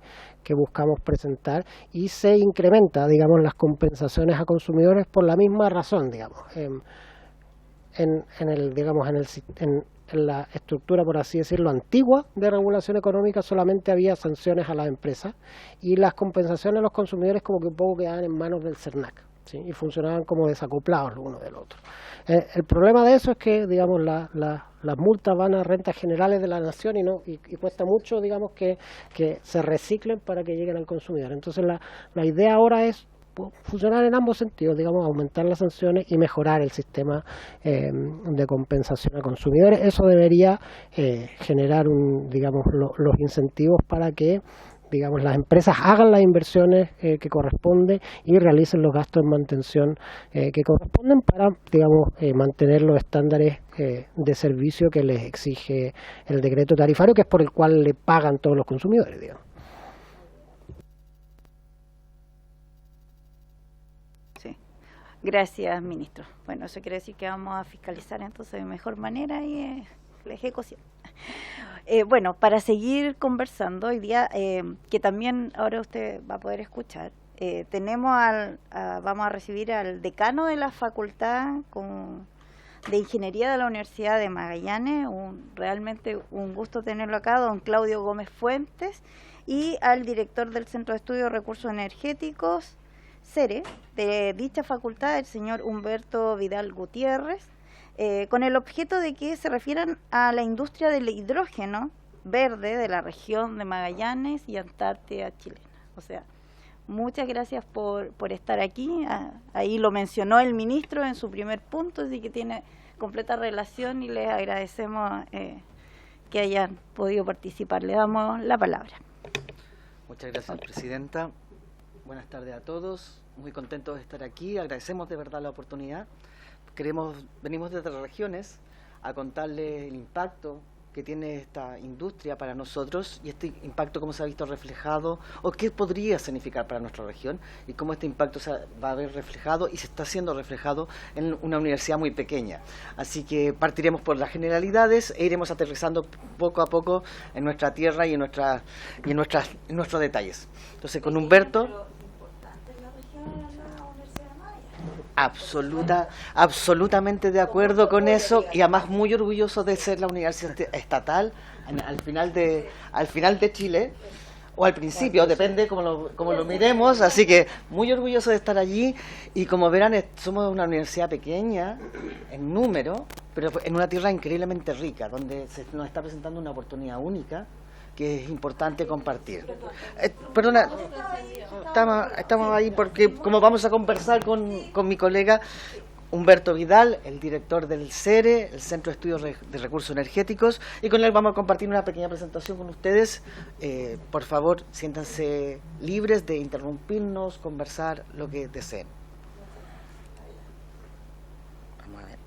buscamos presentar, y se incrementa, las compensaciones a consumidores por la misma razón, en la estructura, por así decirlo, antigua de regulación económica, solamente había sanciones a las empresas y las compensaciones a los consumidores como que un poco quedaban en manos del CERNAC, ¿sí? Y funcionaban como desacoplados uno del otro. El problema de eso es que, las multas van a rentas generales de la nación y cuesta mucho, que se reciclen para que lleguen al consumidor. Entonces la idea ahora es funcionar en ambos sentidos, aumentar las sanciones y mejorar el sistema de compensación a consumidores. Eso debería generar los incentivos para que las empresas hagan las inversiones que corresponden y realicen los gastos en mantención que corresponden para mantener los estándares de servicio que les exige el decreto tarifario, que es por el cual le pagan todos los consumidores, digamos. Sí. Gracias, ministro. Bueno, eso quiere decir que vamos a fiscalizar entonces de mejor manera y la ejecución. Bueno, para seguir conversando hoy día, que también ahora usted va a poder escuchar, vamos a recibir al decano de la Facultad de Ingeniería de la Universidad de Magallanes, realmente un gusto tenerlo acá, don Claudio Gómez Fuentes, y al director del Centro de Estudios de Recursos Energéticos, CERE, de dicha facultad, el señor Humberto Vidal Gutiérrez, con el objeto de que se refieran a la industria del hidrógeno verde de la región de Magallanes y Antártida chilena. O sea, muchas gracias por estar aquí. Ahí lo mencionó el ministro en su primer punto, así que tiene completa relación y les agradecemos que hayan podido participar. Le damos la palabra. Muchas gracias, presidenta. Buenas tardes a todos. Muy contentos de estar aquí. Agradecemos de verdad la oportunidad. Venimos desde las regiones a contarles el impacto que tiene esta industria para nosotros y este impacto cómo se ha visto reflejado o qué podría significar para nuestra región y cómo este impacto se va a ver reflejado y se está siendo reflejado en una universidad muy pequeña. Así que partiremos por las generalidades e iremos aterrizando poco a poco en nuestra tierra y en nuestros detalles. Entonces con Humberto... Absolutamente de acuerdo con eso y además muy orgulloso de ser la universidad estatal al final de Chile o al principio, depende como lo miremos, así que muy orgulloso de estar allí y como verán somos una universidad pequeña en número, pero en una tierra increíblemente rica, donde nos está presentando una oportunidad única que es importante compartir. Perdona, estamos ahí porque como vamos a conversar con mi colega Humberto Vidal, el director del CERE, el Centro de Estudios de Recursos Energéticos, y con él vamos a compartir una pequeña presentación con ustedes. Por favor, siéntanse libres de interrumpirnos, conversar, lo que deseen. Vamos a ver.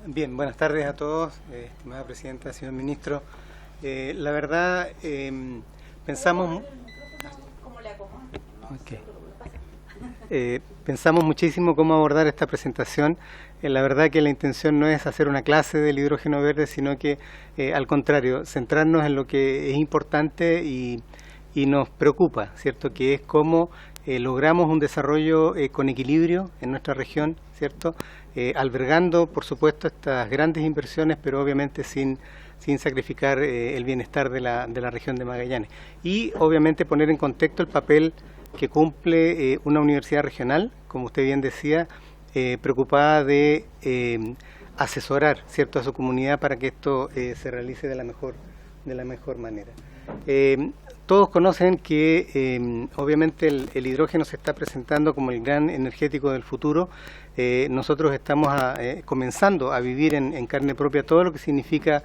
Bien, buenas tardes a todos, estimada presidenta, señor ministro. La verdad, pensamos muchísimo cómo abordar esta presentación. La verdad que la intención no es hacer una clase del hidrógeno verde, sino que, al contrario, centrarnos en lo que es importante y nos preocupa, ¿cierto? Que es cómo logramos un desarrollo con equilibrio en nuestra región, ¿cierto? Albergando, por supuesto, estas grandes inversiones, pero obviamente sin sacrificar el bienestar de la región de Magallanes. Y, obviamente, poner en contexto el papel que cumple una universidad regional, como usted bien decía, preocupada de asesorar, ¿cierto?, a su comunidad para que esto se realice de la mejor manera. Todos conocen que obviamente el hidrógeno se está presentando como el gran energético del futuro. Nosotros estamos comenzando a vivir en carne propia todo lo que significa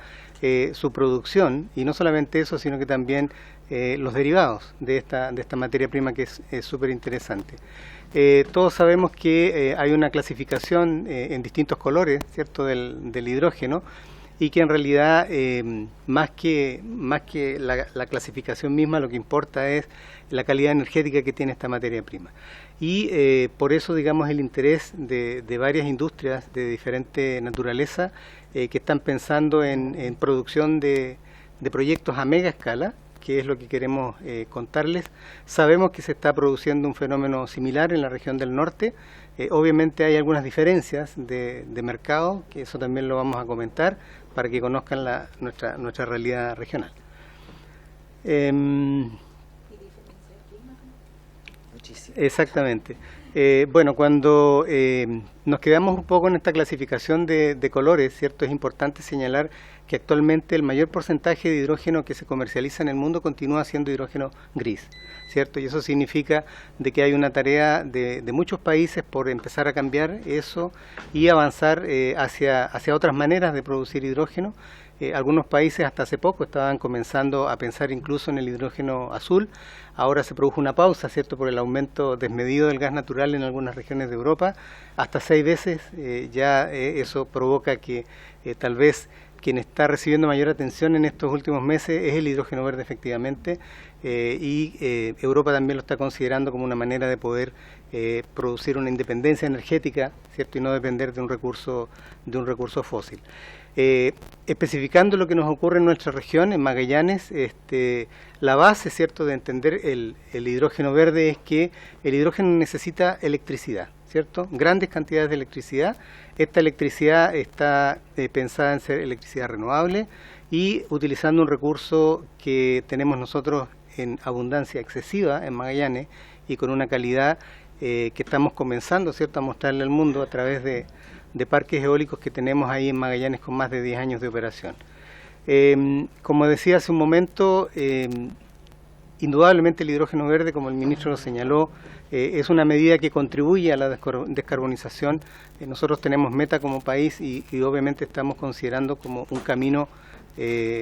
su producción, y no solamente eso, sino que también los derivados de esta materia prima que es súper interesante. Todos sabemos que hay una clasificación en distintos colores, ¿cierto?, del hidrógeno, y que en realidad más que la clasificación misma, lo que importa es la calidad energética que tiene esta materia prima. Y por eso, digamos, el interés de varias industrias de diferente naturaleza que están pensando en producción de proyectos a mega escala, que es lo que queremos contarles. Sabemos que se está produciendo un fenómeno similar en la región del norte. Obviamente hay algunas diferencias de mercado, que eso también lo vamos a comentar, para que conozcan nuestra realidad regional. Exactamente. Bueno, cuando nos quedamos un poco en esta clasificación de colores, ¿cierto? Es importante señalar que actualmente el mayor porcentaje de hidrógeno que se comercializa en el mundo continúa siendo hidrógeno gris, ¿cierto? Y eso significa de que hay una tarea de muchos países por empezar a cambiar eso y avanzar hacia otras maneras de producir hidrógeno. Algunos países hasta hace poco estaban comenzando a pensar incluso en el hidrógeno azul. Ahora se produjo una pausa, ¿cierto?, por el aumento desmedido del gas natural en algunas regiones de Europa. Hasta 6 veces eso provoca que tal vez quien está recibiendo mayor atención en estos últimos meses es el hidrógeno verde, efectivamente, y Europa también lo está considerando como una manera de poder producir una independencia energética, ¿cierto?, y no depender de un recurso fósil. Especificando lo que nos ocurre en nuestra región, en Magallanes, la base, ¿cierto?, de entender el hidrógeno verde es que el hidrógeno necesita electricidad, ¿cierto?, grandes cantidades de electricidad. Esta electricidad está pensada en ser electricidad renovable y utilizando un recurso que tenemos nosotros en abundancia excesiva en Magallanes y con una calidad que estamos comenzando, ¿cierto?, a mostrarle al mundo a través de parques eólicos que tenemos ahí en Magallanes con más de 10 años de operación. Como decía hace un momento, indudablemente el hidrógeno verde, como el ministro lo señaló, es una medida que contribuye a la descarbonización. Nosotros tenemos meta como país y obviamente estamos considerando como un camino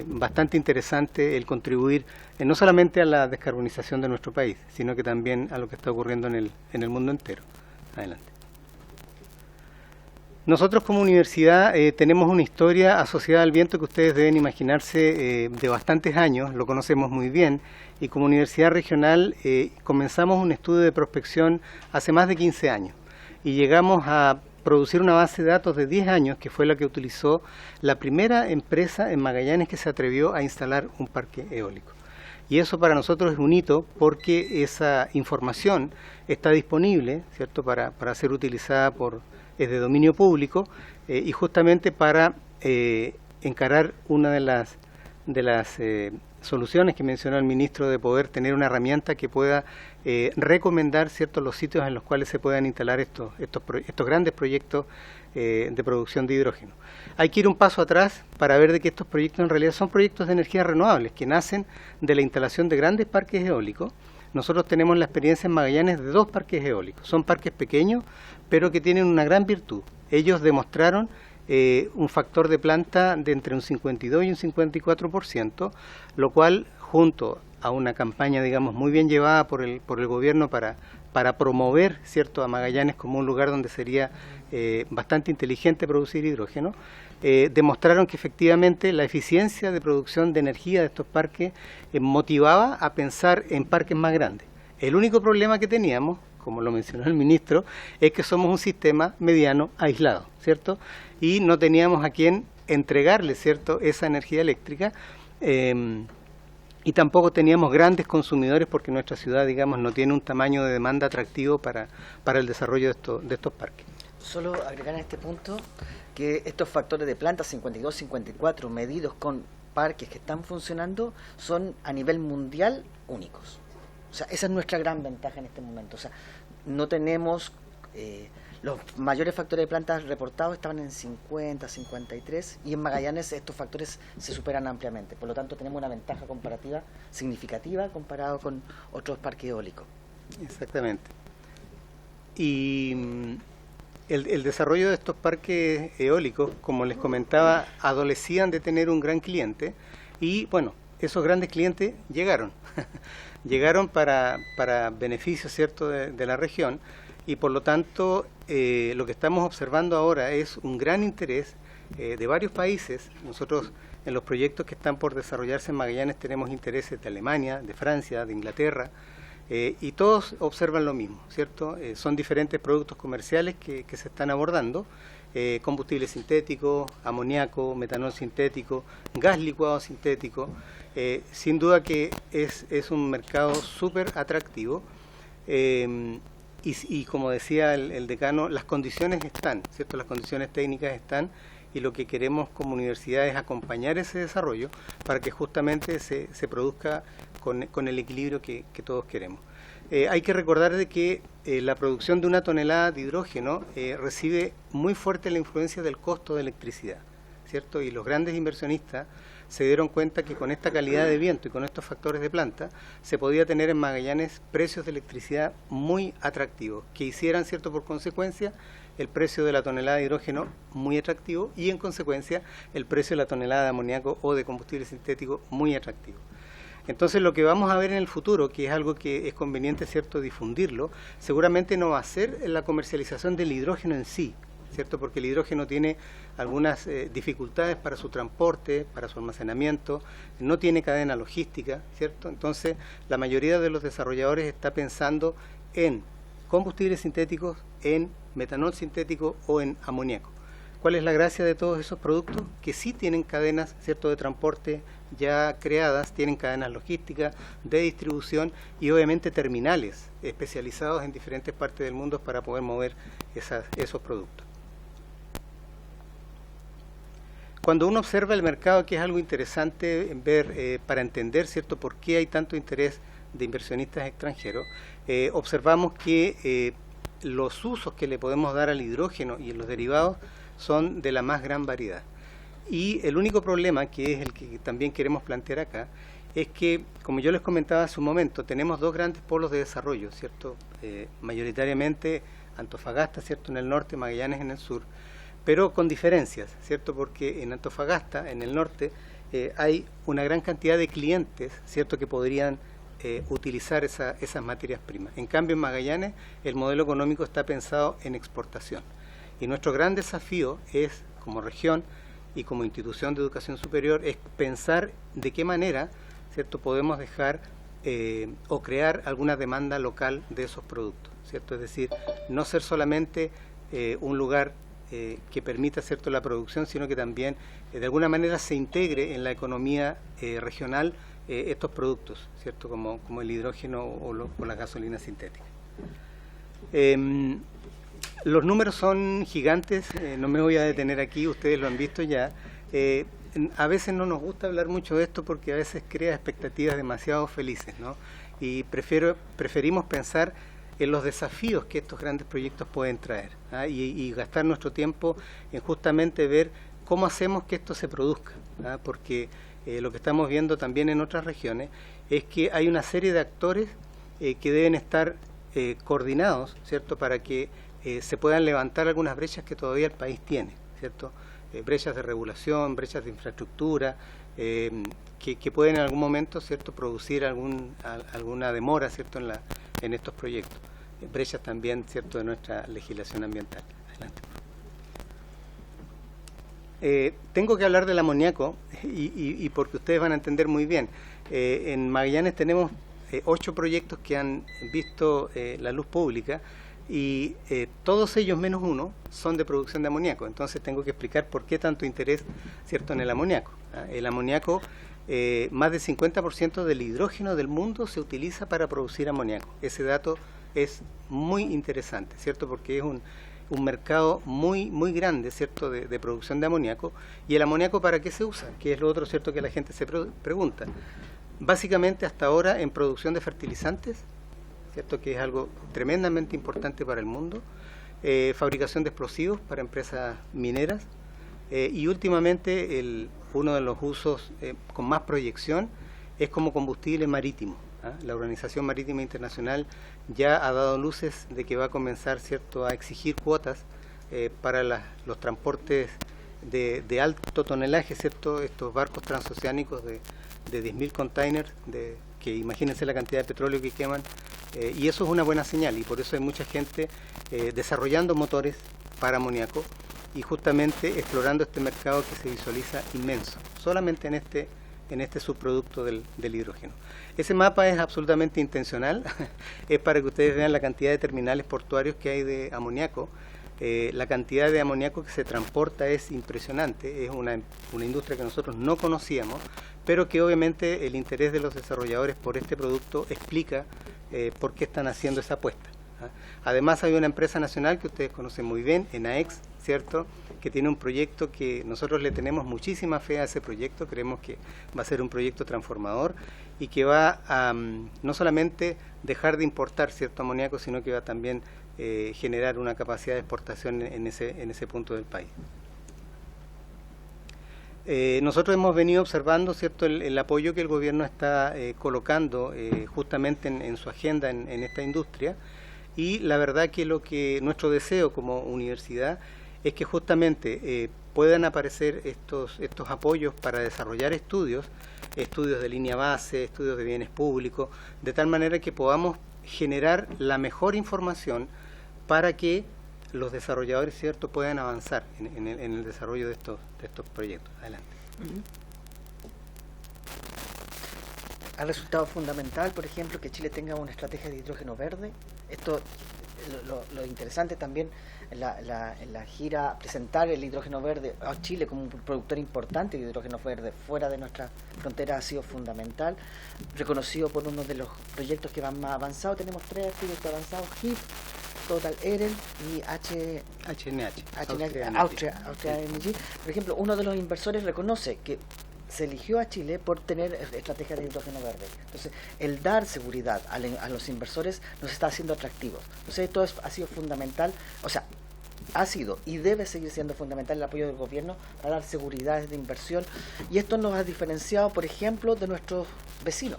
bastante interesante el contribuir no solamente a la descarbonización de nuestro país, sino que también a lo que está ocurriendo en el mundo entero. Adelante. Nosotros como universidad tenemos una historia asociada al viento que ustedes deben imaginarse de bastantes años, lo conocemos muy bien, y como universidad regional comenzamos un estudio de prospección hace más de 15 años y llegamos a producir una base de datos de 10 años que fue la que utilizó la primera empresa en Magallanes que se atrevió a instalar un parque eólico. Y eso para nosotros es un hito porque esa información está disponible, ¿cierto?, para ser utilizada es de dominio público y justamente para encarar una de las soluciones que mencionó el ministro de poder tener una herramienta que pueda recomendar, ¿cierto?, los sitios en los cuales se puedan instalar estos grandes proyectos de producción de hidrógeno. Hay que ir un paso atrás para ver de que estos proyectos en realidad son proyectos de energías renovables que nacen de la instalación de grandes parques eólicos. Nosotros tenemos la experiencia en Magallanes de 2 parques eólicos. Son parques pequeños, pero que tienen una gran virtud. Ellos demostraron un factor de planta de entre un 52 y un 54%, lo cual, junto a una campaña, digamos, muy bien llevada por el gobierno para promover, ¿cierto?, a Magallanes como un lugar donde sería bastante inteligente producir hidrógeno, demostraron que efectivamente la eficiencia de producción de energía de estos parques motivaba a pensar en parques más grandes. El único problema que teníamos, como lo mencionó el ministro, es que somos un sistema mediano aislado, ¿cierto? Y no teníamos a quién entregarle, ¿cierto?, esa energía eléctrica y tampoco teníamos grandes consumidores porque nuestra ciudad, digamos, no tiene un tamaño de demanda atractivo para el desarrollo de estos parques. Solo agregar en este punto que estos factores de planta 52, 54 medidos con parques que están funcionando son a nivel mundial únicos. O sea, esa es nuestra gran ventaja en este momento. O sea, no tenemos los mayores factores de plantas reportados estaban en 50, 53 y en Magallanes estos factores se superan ampliamente. Por lo tanto, tenemos una ventaja comparativa significativa comparado con otros parques eólicos. Exactamente. Y el desarrollo de estos parques eólicos, como les comentaba, adolecían de tener un gran cliente y, bueno, esos grandes clientes llegaron. Llegaron para beneficio, ¿cierto?, de la región y por lo tanto lo que estamos observando ahora es un gran interés de varios países. Nosotros en los proyectos que están por desarrollarse en Magallanes tenemos intereses de Alemania, de Francia, de Inglaterra y todos observan lo mismo, ¿cierto? Son diferentes productos comerciales que se están abordando, combustible sintético, amoníaco, metanol sintético, gas licuado sintético. Sin duda que es un mercado súper atractivo y como decía el decano, las condiciones están, ¿cierto? Las condiciones técnicas están y lo que queremos como universidad es acompañar ese desarrollo para que justamente se produzca con el equilibrio que todos queremos. Hay que recordar de que la producción de 1 tonelada de hidrógeno recibe muy fuerte la influencia del costo de electricidad, ¿cierto? Y los grandes inversionistas se dieron cuenta que con esta calidad de viento y con estos factores de planta se podía tener en Magallanes precios de electricidad muy atractivos, que hicieran, ¿cierto?, por consecuencia, el precio de la tonelada de hidrógeno muy atractivo y en consecuencia el precio de la tonelada de amoníaco o de combustible sintético muy atractivo. Entonces lo que vamos a ver en el futuro, que es algo que es conveniente, ¿cierto?, difundirlo, seguramente no va a ser la comercialización del hidrógeno en sí, ¿cierto?, porque el hidrógeno tiene algunas dificultades para su transporte, para su almacenamiento, no tiene cadena logística, ¿cierto? Entonces la mayoría de los desarrolladores está pensando en combustibles sintéticos, en metanol sintético o en amoníaco. ¿Cuál es la gracia de todos esos productos? Que sí tienen cadenas, ¿cierto?, de transporte ya creadas, tienen cadenas logísticas, de distribución y obviamente terminales especializados en diferentes partes del mundo para poder mover esos productos. Cuando uno observa el mercado, que es algo interesante ver para entender, ¿cierto?, por qué hay tanto interés de inversionistas extranjeros, observamos que los usos que le podemos dar al hidrógeno y los derivados son de la más gran variedad. Y el único problema, que es el que también queremos plantear acá, es que, como yo les comentaba hace un momento, tenemos dos grandes polos de desarrollo, ¿cierto? Mayoritariamente Antofagasta, ¿cierto?, en el norte, Magallanes en el sur, pero con diferencias, ¿cierto?, porque en Antofagasta, en el norte, hay una gran cantidad de clientes, ¿cierto?, que podrían utilizar esas materias primas. En cambio, en Magallanes, el modelo económico está pensado en exportación. Y nuestro gran desafío es, como región y como institución de educación superior, es pensar de qué manera, ¿cierto?, podemos dejar o crear alguna demanda local de esos productos, ¿cierto? Es decir, no ser solamente un lugar que permita, ¿cierto?, la producción, sino que también de alguna manera se integre en la economía regional estos productos, ¿cierto?, como el hidrógeno o la gasolina sintética. Los números son gigantes, no me voy a detener aquí, ustedes lo han visto ya. A veces no nos gusta hablar mucho de esto porque a veces crea expectativas demasiado felices, ¿no? Y preferimos pensar en los desafíos que estos grandes proyectos pueden traer, ¿ah? y gastar nuestro tiempo en justamente ver cómo hacemos que esto se produzca, ¿ah? Porque lo que estamos viendo también en otras regiones es que hay una serie de actores que deben estar coordinados, ¿cierto?, para que se puedan levantar algunas brechas que todavía el país tiene, ¿cierto? Brechas de regulación, brechas de infraestructura, que pueden en algún momento, ¿cierto?, producir alguna demora, ¿cierto?, en estos proyectos. Brechas también, ¿cierto?, de nuestra legislación ambiental. Adelante. Tengo que hablar del amoníaco y porque ustedes van a entender muy bien. En Magallanes tenemos 8 proyectos que han visto la luz pública y todos ellos menos uno son de producción de amoníaco. Entonces tengo que explicar por qué tanto interés, ¿cierto?, en el amoníaco. El amoníaco, más del 50% del hidrógeno del mundo se utiliza para producir amoníaco. Ese dato es muy interesante, ¿cierto?, porque es un mercado muy grande, ¿cierto?, de producción de amoníaco. ¿Y el amoníaco para qué se usa? Que es lo otro, ¿cierto?, que la gente se pregunta. Básicamente hasta ahora en producción de fertilizantes, ¿cierto?, que es algo tremendamente importante para el mundo, fabricación de explosivos para empresas mineras, y últimamente uno de los usos con más proyección es como combustible marítimo. La Organización Marítima Internacional ya ha dado luces de que va a comenzar, ¿cierto?, a exigir cuotas para los transportes de alto tonelaje, ¿cierto?, estos barcos transoceánicos de 10.000 containers, que imagínense la cantidad de petróleo que queman, y eso es una buena señal, y por eso hay mucha gente desarrollando motores para amoníaco y justamente explorando este mercado que se visualiza inmenso, solamente en este subproducto del hidrógeno. Ese mapa es absolutamente intencional, es para que ustedes vean la cantidad de terminales portuarios que hay de amoníaco. La cantidad de amoníaco que se transporta es impresionante, es una industria que nosotros no conocíamos, pero que obviamente el interés de los desarrolladores por este producto explica por qué están haciendo esa apuesta. Además hay una empresa nacional que ustedes conocen muy bien, ENAEX, ¿cierto?, que tiene un proyecto que nosotros le tenemos muchísima fe a ese proyecto, creemos que va a ser un proyecto transformador y que va a no solamente dejar de importar cierto amoníaco, sino que va a también generar una capacidad de exportación en ese punto del país. Nosotros hemos venido observando, ¿cierto?, el apoyo que el gobierno está colocando justamente en su agenda en esta industria, y la verdad que nuestro deseo como universidad es que justamente puedan aparecer estos apoyos para desarrollar estudios de línea base, estudios de bienes públicos, de tal manera que podamos generar la mejor información para que los desarrolladores, ¿cierto?, puedan avanzar en el desarrollo de estos proyectos. Adelante. Ha resultado fundamental, por ejemplo, que Chile tenga una estrategia de hidrógeno verde. Esto, lo interesante también en la gira, presentar el hidrógeno verde a Chile como un productor importante de hidrógeno verde fuera de nuestra frontera ha sido fundamental. Reconocido por uno de los proyectos que van más avanzados. Tenemos 3 proyectos avanzados: HIF, Total Eren y Austria Energy. Por ejemplo, uno de los inversores reconoce que se eligió a Chile por tener estrategias de hidrógeno verde. Entonces, el dar seguridad a los inversores nos está haciendo atractivos. Entonces, esto ha sido fundamental, o sea, ha sido y debe seguir siendo fundamental el apoyo del gobierno para dar seguridad de inversión, y esto nos ha diferenciado, por ejemplo, de nuestros vecinos.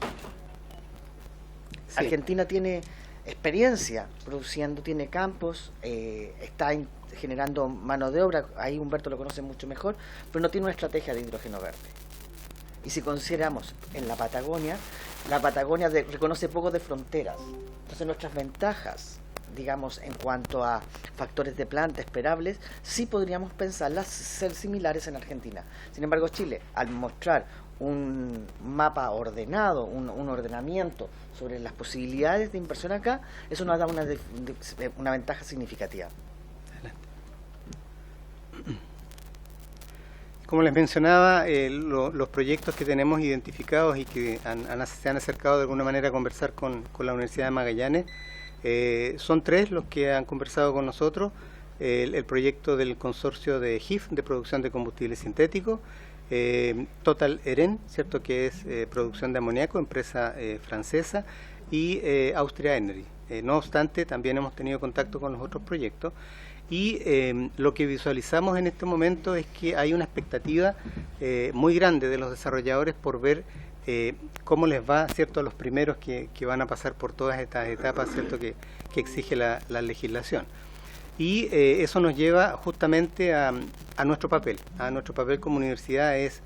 Sí. Argentina tiene experiencia produciendo, tiene campos, está generando mano de obra, ahí Humberto lo conoce mucho mejor, pero no tiene una estrategia de hidrógeno verde. Y si consideramos en la Patagonia reconoce poco de fronteras. Entonces nuestras ventajas, digamos, en cuanto a factores de planta esperables, sí podríamos pensarlas ser similares en Argentina. Sin embargo, Chile, al mostrar un mapa ordenado, un ordenamiento sobre las posibilidades de inversión acá, eso nos da una ventaja significativa. Como les mencionaba, los proyectos que tenemos identificados y que se han acercado de alguna manera a conversar con la Universidad de Magallanes, son 3 los que han conversado con nosotros. El proyecto del consorcio de HIF, de producción de combustible sintético, Total Eren, ¿cierto?, que es producción de amoníaco, empresa francesa, y Austria Energy. No obstante, también hemos tenido contacto con los otros proyectos, y lo que visualizamos en este momento es que hay una expectativa muy grande de los desarrolladores por ver cómo les va, ¿cierto?, a los primeros que van a pasar por todas estas etapas, ¿cierto?, que exige la legislación. Y eso nos lleva justamente a nuestro papel. A nuestro papel como universidad es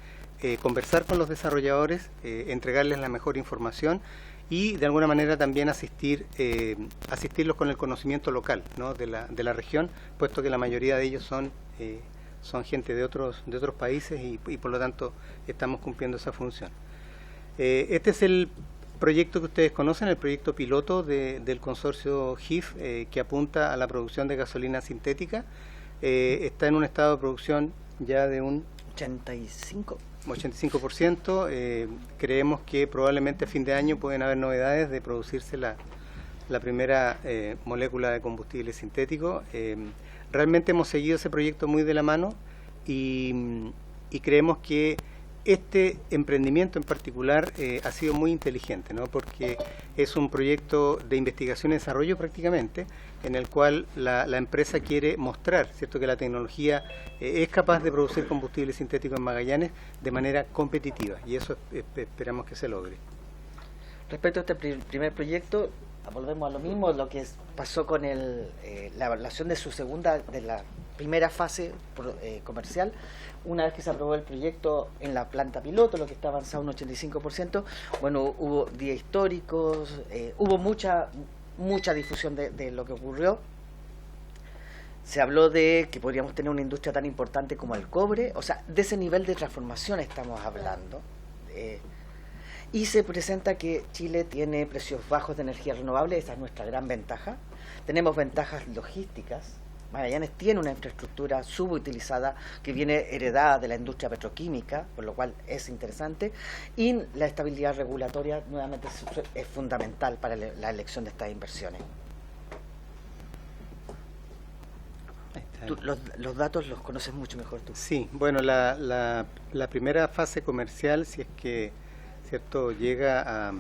conversar con los desarrolladores, entregarles la mejor información y de alguna manera también asistirlos con el conocimiento local, ¿no?, de la región, puesto que la mayoría de ellos son gente de otros países y por lo tanto estamos cumpliendo esa función. Este es el proyecto que ustedes conocen, el proyecto piloto del consorcio HIF, que apunta a la producción de gasolina sintética. Está en un estado de producción ya de un 85%. Creemos que probablemente a fin de año pueden haber novedades de producirse la primera molécula de combustible sintético. Realmente hemos seguido ese proyecto muy de la mano y creemos que este emprendimiento en particular ha sido muy inteligente, ¿no?, porque es un proyecto de investigación y desarrollo prácticamente, en el cual la empresa quiere mostrar, ¿cierto?, que la tecnología es capaz de producir combustible sintético en Magallanes de manera competitiva, y eso esperamos que se logre. Respecto a este primer proyecto, volvemos a lo mismo, lo que pasó con la evaluación de la primera fase comercial. Una vez que se aprobó el proyecto en la planta piloto, lo que está avanzado un 85%, bueno, hubo días históricos, hubo mucha difusión de lo que ocurrió. Se habló de que podríamos tener una industria tan importante como el cobre, o sea, de ese nivel de transformación estamos hablando. Y se presenta que Chile tiene precios bajos de energía renovable, esa es nuestra gran ventaja. Tenemos ventajas logísticas. Magallanes tiene una infraestructura subutilizada que viene heredada de la industria petroquímica, por lo cual es interesante, y la estabilidad regulatoria nuevamente es fundamental para la elección de estas inversiones. Los datos los conoces mucho mejor tú. Sí, bueno, la primera fase comercial, si es que cierto llega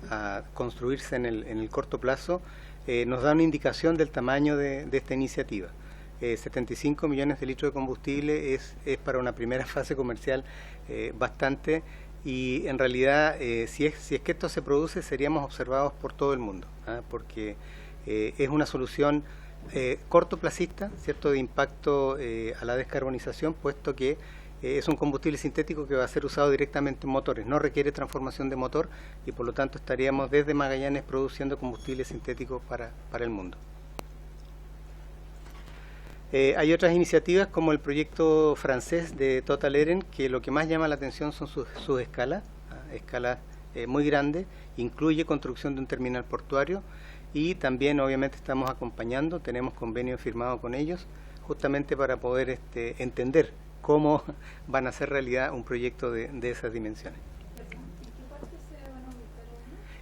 a construirse en el corto plazo, nos da una indicación del tamaño de esta iniciativa. 75 millones de litros de combustible es para una primera fase comercial bastante, y en realidad si es que esto se produce seríamos observados por todo el mundo, porque Es una solución cortoplacista, ¿cierto?, de impacto a la descarbonización, puesto que es un combustible sintético que va a ser usado directamente en motores, no requiere transformación de motor y por lo tanto estaríamos desde Magallanes produciendo combustible sintético para el mundo. Hay otras iniciativas como el proyecto francés de Total Eren, que lo que más llama la atención son sus escalas, escalas muy grandes, incluye construcción de un terminal portuario y también obviamente estamos acompañando, tenemos convenio firmado con ellos justamente para poder entender cómo van a hacer realidad un proyecto de esas dimensiones.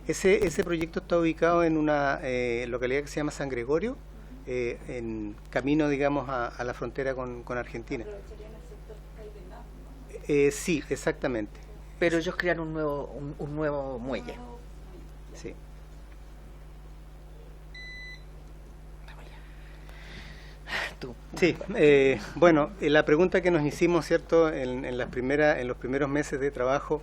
Ese proyecto está ubicado en una localidad que se llama San Gregorio, en camino, digamos, a la frontera con Argentina. Sí, exactamente. Pero ellos crean un nuevo muelle. Sí. Tú. Sí, bueno, la pregunta que nos hicimos, ¿cierto?, en los primeros meses de trabajo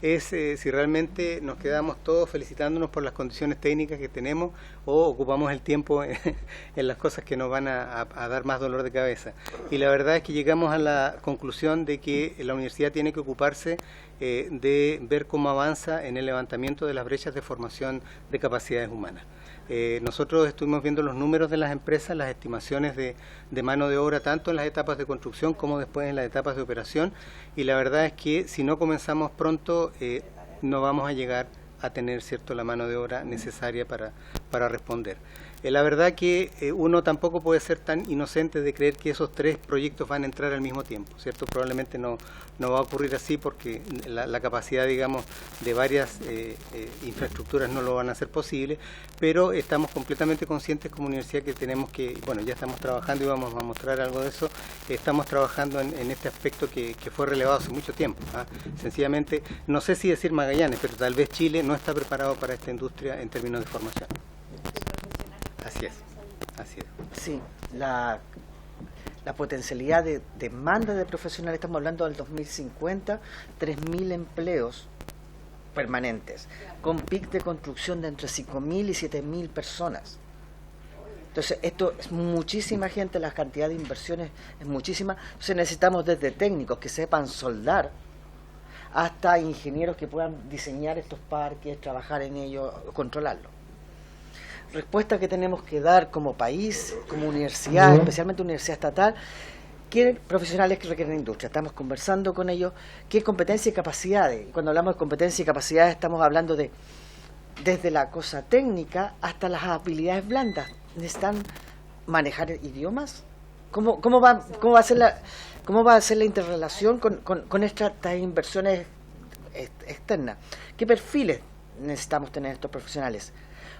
es si realmente nos quedamos todos felicitándonos por las condiciones técnicas que tenemos o ocupamos el tiempo en las cosas que nos van a dar más dolor de cabeza. Y la verdad es que llegamos a la conclusión de que la universidad tiene que ocuparse de ver cómo avanza en el levantamiento de las brechas de formación de capacidades humanas. Nosotros estuvimos viendo los números de las empresas, las estimaciones de mano de obra, tanto en las etapas de construcción como después en las etapas de operación, y la verdad es que si no comenzamos pronto, no vamos a llegar a tener, ¿cierto?, la mano de obra necesaria para responder. La verdad que uno tampoco puede ser tan inocente de creer que esos 3 proyectos van a entrar al mismo tiempo, ¿cierto? Probablemente no va a ocurrir así porque la capacidad, digamos, de varias infraestructuras no lo van a hacer posible, pero estamos completamente conscientes como universidad que tenemos que, bueno, ya estamos trabajando y vamos a mostrar algo de eso, estamos trabajando en este aspecto que fue relevado hace mucho tiempo. Sencillamente, no sé si decir Magallanes, pero tal vez Chile no está preparado para esta industria en términos de formación. Así es, así es. Sí, la potencialidad de demanda de profesionales, estamos hablando del 2050, 3.000 empleos permanentes, con pic de construcción de entre 5.000 y 7.000 personas. Entonces, esto es muchísima gente, la cantidad de inversiones es muchísima. Entonces, necesitamos desde técnicos que sepan soldar hasta ingenieros que puedan diseñar estos parques, trabajar en ellos, controlarlos. Respuesta que tenemos que dar como país, como universidad, especialmente universidad estatal, ¿qué profesionales que requieren industria? Estamos conversando con ellos, ¿qué competencia y capacidades? Y cuando hablamos de competencia y capacidades estamos hablando de desde la cosa técnica hasta las habilidades blandas. ¿Necesitan manejar idiomas? ¿Cómo va a ser la interrelación con estas inversiones externas? ¿Qué perfiles necesitamos tener estos profesionales?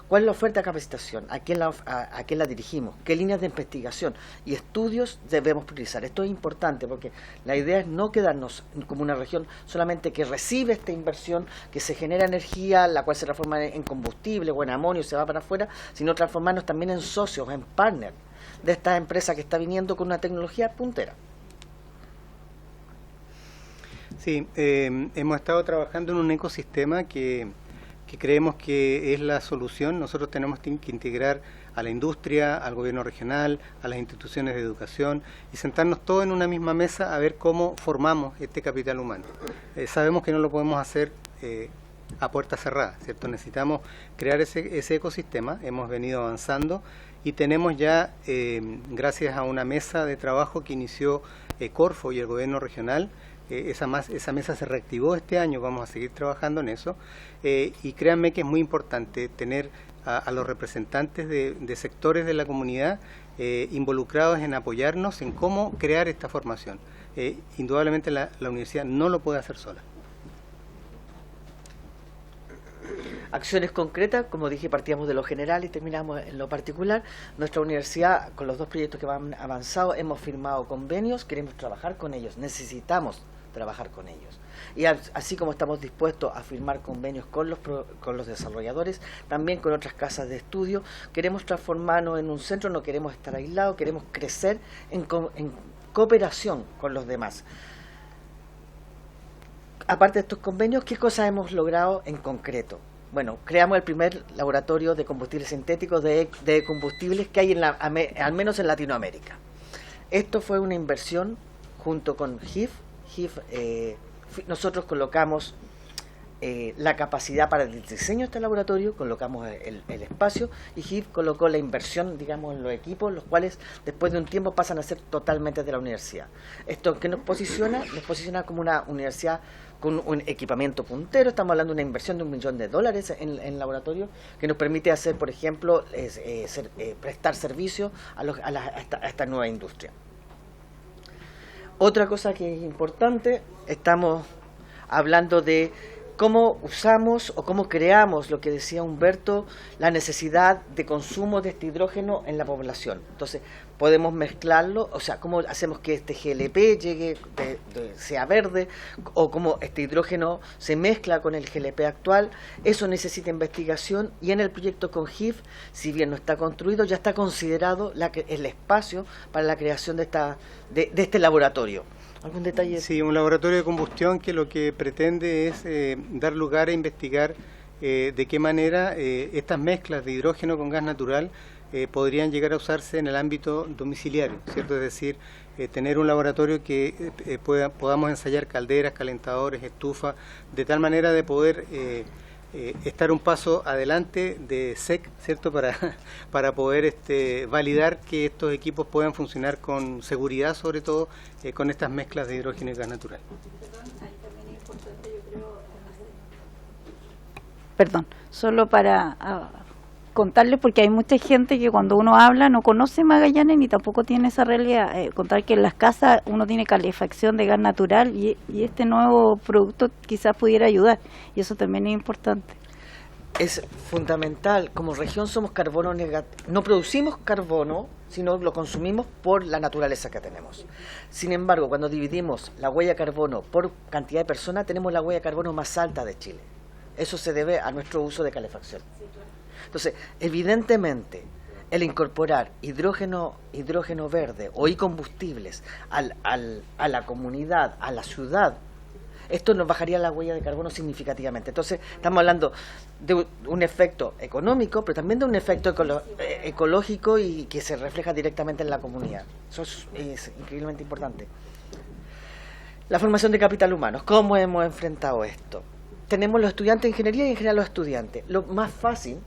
¿Cuál es la oferta de capacitación? ¿A quién la dirigimos? ¿Qué líneas de investigación y estudios debemos priorizar? Esto es importante porque la idea es no quedarnos como una región solamente que recibe esta inversión, que se genera energía, la cual se transforma en combustible o en amonio y se va para afuera, sino transformarnos también en socios, en partners de esta empresa que está viniendo con una tecnología puntera. Sí, hemos estado trabajando en un ecosistema que creemos que es la solución. Nosotros tenemos que integrar a la industria, al gobierno regional, a las instituciones de educación y sentarnos todos en una misma mesa a ver cómo formamos este capital humano. Sabemos que no lo podemos hacer a puerta cerrada, ¿cierto? Necesitamos crear ese ecosistema, hemos venido avanzando y tenemos ya, gracias a una mesa de trabajo que inició Corfo y el gobierno regional, esa mesa se reactivó este año, vamos a seguir trabajando en eso y créanme que es muy importante tener a los representantes de sectores de la comunidad involucrados en apoyarnos en cómo crear esta formación. Indudablemente la universidad no lo puede hacer sola. Acciones concretas, como dije, partíamos de lo general y terminamos en lo particular. Nuestra universidad, con los 2 proyectos que van avanzados, hemos firmado convenios, queremos trabajar con ellos, necesitamos trabajar con ellos. Y así como estamos dispuestos a firmar convenios con los desarrolladores, también con otras casas de estudio, queremos transformarnos en un centro, no queremos estar aislados, queremos crecer en cooperación con los demás. Aparte de estos convenios, ¿qué cosas hemos logrado en concreto? Bueno, creamos el primer laboratorio de combustibles sintéticos, de combustibles que hay al menos en Latinoamérica. Esto fue una inversión junto con GIF. Nosotros colocamos la capacidad para el diseño de este laboratorio, colocamos el espacio, y GIF colocó la inversión, digamos, en los equipos, los cuales después de un tiempo pasan a ser totalmente de la universidad. Esto que nos posiciona como una universidad con un equipamiento puntero. Estamos hablando de una inversión de $1 millón en el laboratorio, que nos permite hacer, por ejemplo, prestar servicio a esta nueva industria. Otra cosa que es importante, estamos hablando de cómo usamos o cómo creamos, lo que decía Humberto, la necesidad de consumo de este hidrógeno en la población. Entonces, podemos mezclarlo, o sea, cómo hacemos que este GLP llegue, sea verde, o cómo este hidrógeno se mezcla con el GLP actual. Eso necesita investigación, y en el proyecto con GIF, si bien no está construido, ya está considerado el espacio para la creación de este laboratorio. ¿Algún detalle? Sí, un laboratorio de combustión que lo que pretende es dar lugar a investigar de qué manera estas mezclas de hidrógeno con gas natural podrían llegar a usarse en el ámbito domiciliario, ¿cierto? Es decir, tener un laboratorio que podamos ensayar calderas, calentadores, estufas, de tal manera de poder estar un paso adelante de SEC, ¿cierto? Para poder validar que estos equipos puedan funcionar con seguridad, sobre todo con estas mezclas de hidrógeno y gas natural. Perdón, solo para contarles, porque hay mucha gente que cuando uno habla no conoce Magallanes ni tampoco tiene esa realidad. Contar que en las casas uno tiene calefacción de gas natural, y este nuevo producto quizás pudiera ayudar, y eso también es importante. Es fundamental. Como región somos carbono negativo. No producimos carbono, sino lo consumimos por la naturaleza que tenemos. Sin embargo, cuando dividimos la huella de carbono por cantidad de personas, tenemos la huella de carbono más alta de Chile. Eso se debe a nuestro uso de calefacción. Entonces, evidentemente, el incorporar hidrógeno verde o combustibles a la comunidad, a la ciudad, esto nos bajaría la huella de carbono significativamente. Entonces, estamos hablando de un efecto económico, pero también de un efecto ecológico, y que se refleja directamente en la comunidad. Eso es increíblemente importante. La formación de capital humano. ¿Cómo hemos enfrentado esto? Tenemos los estudiantes de ingeniería y en general los estudiantes. Lo más fácil,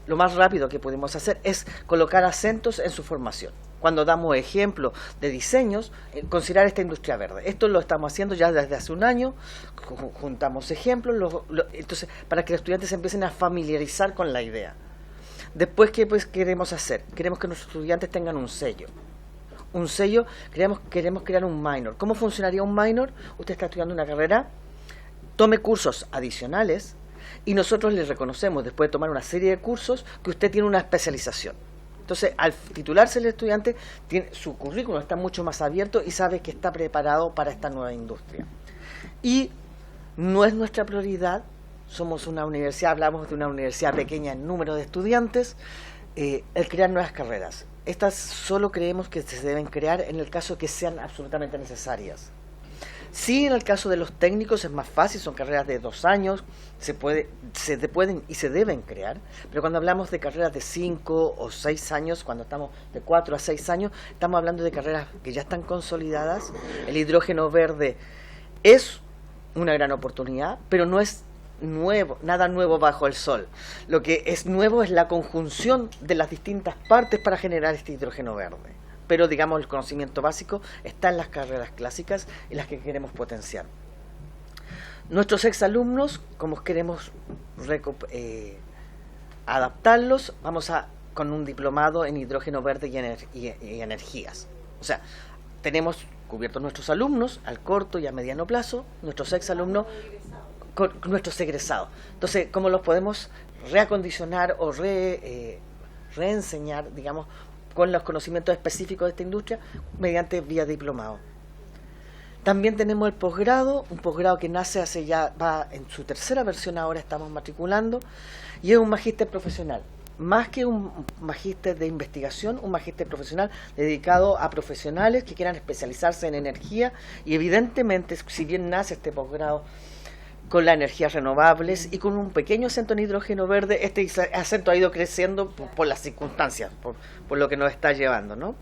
lo más rápido que podemos hacer es colocar acentos en su formación. Cuando damos ejemplos de diseños, considerar esta industria verde. Esto lo estamos haciendo ya desde hace un año, juntamos ejemplos, entonces para que los estudiantes se empiecen a familiarizar con la idea. Después, ¿qué queremos hacer? Queremos que nuestros estudiantes tengan un sello. Un sello, queremos crear un minor. ¿Cómo funcionaría un minor? Usted está estudiando una carrera, tome cursos adicionales, y nosotros le reconocemos, después de tomar una serie de cursos, que usted tiene una especialización. Entonces, al titularse el estudiante, su currículum está mucho más abierto y sabe que está preparado para esta nueva industria. Y no es nuestra prioridad, somos una universidad, hablamos de una universidad pequeña en número de estudiantes, el crear nuevas carreras. Estas solo creemos que se deben crear en el caso que sean absolutamente necesarias. Sí, en el caso de los técnicos es más fácil, son carreras de 2 años, se pueden y se deben crear, pero cuando hablamos de carreras de 5 o 6 años, cuando estamos de 4 a 6 años, estamos hablando de carreras que ya están consolidadas. El hidrógeno verde es una gran oportunidad, pero no es nuevo, nada nuevo bajo el sol. Lo que es nuevo es la conjunción de las distintas partes para generar este hidrógeno verde. Pero digamos el conocimiento básico está en las carreras clásicas y las que queremos potenciar. Nuestros exalumnos, como queremos adaptarlos, con un diplomado en hidrógeno verde y energías. O sea, tenemos cubiertos nuestros alumnos al corto y a mediano plazo, nuestros exalumnos, nuestros egresados. Entonces, ¿cómo los podemos reacondicionar o reenseñar, digamos, con los conocimientos específicos de esta industria mediante vía diplomado? También tenemos el posgrado, un posgrado que nace va en su 3ª versión, ahora estamos matriculando, y es un magíster profesional. Más que un magíster de investigación, un magíster profesional dedicado a profesionales que quieran especializarse en energía, y evidentemente, si bien nace este posgrado con las energías renovables y con un pequeño acento en hidrógeno verde. Este acento ha ido creciendo por las circunstancias, por lo que nos está llevando, ¿no?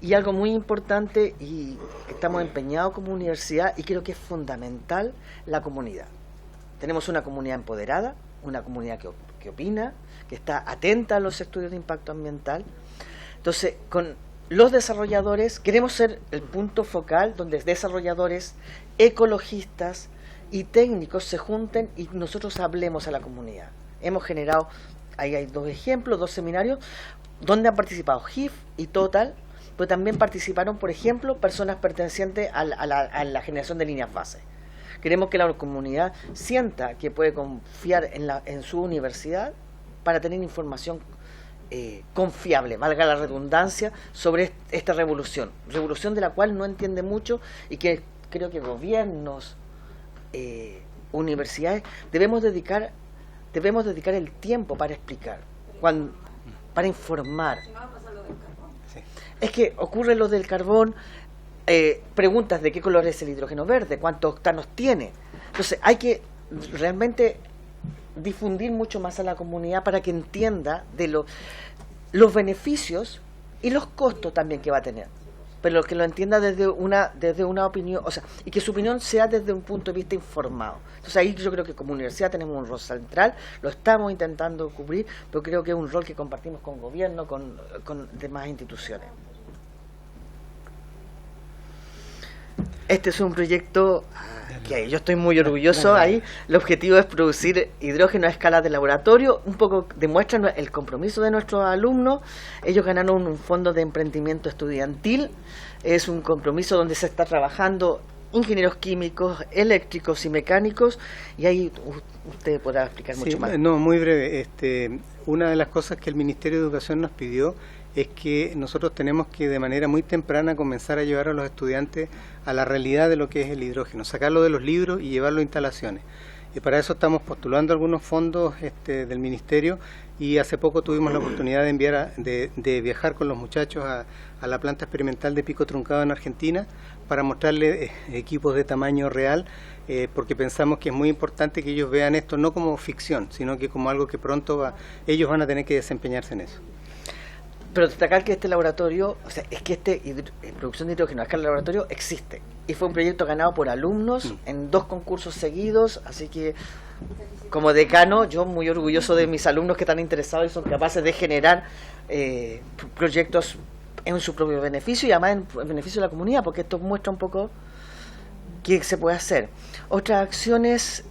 Y algo muy importante, y estamos empeñados como universidad, y creo que es fundamental, la comunidad. Tenemos una comunidad empoderada, una comunidad que opina, que está atenta a los estudios de impacto ambiental. Entonces, con los desarrolladores, queremos ser el punto focal donde desarrolladores, ecologistas y técnicos se junten y nosotros hablemos a la comunidad. Hemos generado, ahí hay 2 ejemplos, 2 seminarios, donde han participado GIF y Total, pero también participaron, por ejemplo, personas pertenecientes a la generación de líneas base. Queremos que la comunidad sienta que puede confiar en su universidad para tener información confiable, valga la redundancia, sobre esta revolución de la cual no entiende mucho y que creo que gobiernos, universidades, debemos dedicar el tiempo para explicar, para informar. Es que ocurre lo del carbón, preguntas de qué color es el hidrógeno verde, cuántos octanos tiene. Entonces hay que realmente difundir mucho más a la comunidad para que entienda de los beneficios y los costos también que va a tener, pero que lo entienda desde una opinión, o sea, y que su opinión sea desde un punto de vista informado. Entonces ahí yo creo que como universidad tenemos un rol central, lo estamos intentando cubrir, pero creo que es un rol que compartimos con gobierno, con demás instituciones. Este es un proyecto que yo estoy muy orgulloso ahí. El objetivo es producir hidrógeno a escala de laboratorio. Un poco demuestra el compromiso de nuestros alumnos. Ellos ganaron un fondo de emprendimiento estudiantil. Es un compromiso donde se está trabajando ingenieros químicos, eléctricos y mecánicos. Y ahí usted podrá explicar mucho más. No, muy breve. Una de las cosas que el Ministerio de Educación nos pidió es que nosotros tenemos que de manera muy temprana comenzar a llevar a los estudiantes a la realidad de lo que es el hidrógeno, sacarlo de los libros y llevarlo a instalaciones. Y para eso estamos postulando algunos fondos del Ministerio, y hace poco tuvimos la oportunidad de viajar con los muchachos a la planta experimental de Pico Truncado en Argentina para mostrarles equipos de tamaño real, porque pensamos que es muy importante que ellos vean esto no como ficción, sino que como algo que pronto ellos van a tener que desempeñarse en eso. Pero destacar que este laboratorio, o sea, es que producción de hidrógeno a escala de laboratorio existe. Y fue un proyecto ganado por alumnos en 2 concursos seguidos, así que como decano, yo muy orgulloso de mis alumnos que están interesados y son capaces de generar proyectos en su propio beneficio y además en beneficio de la comunidad, porque esto muestra un poco qué se puede hacer. Otras acciones,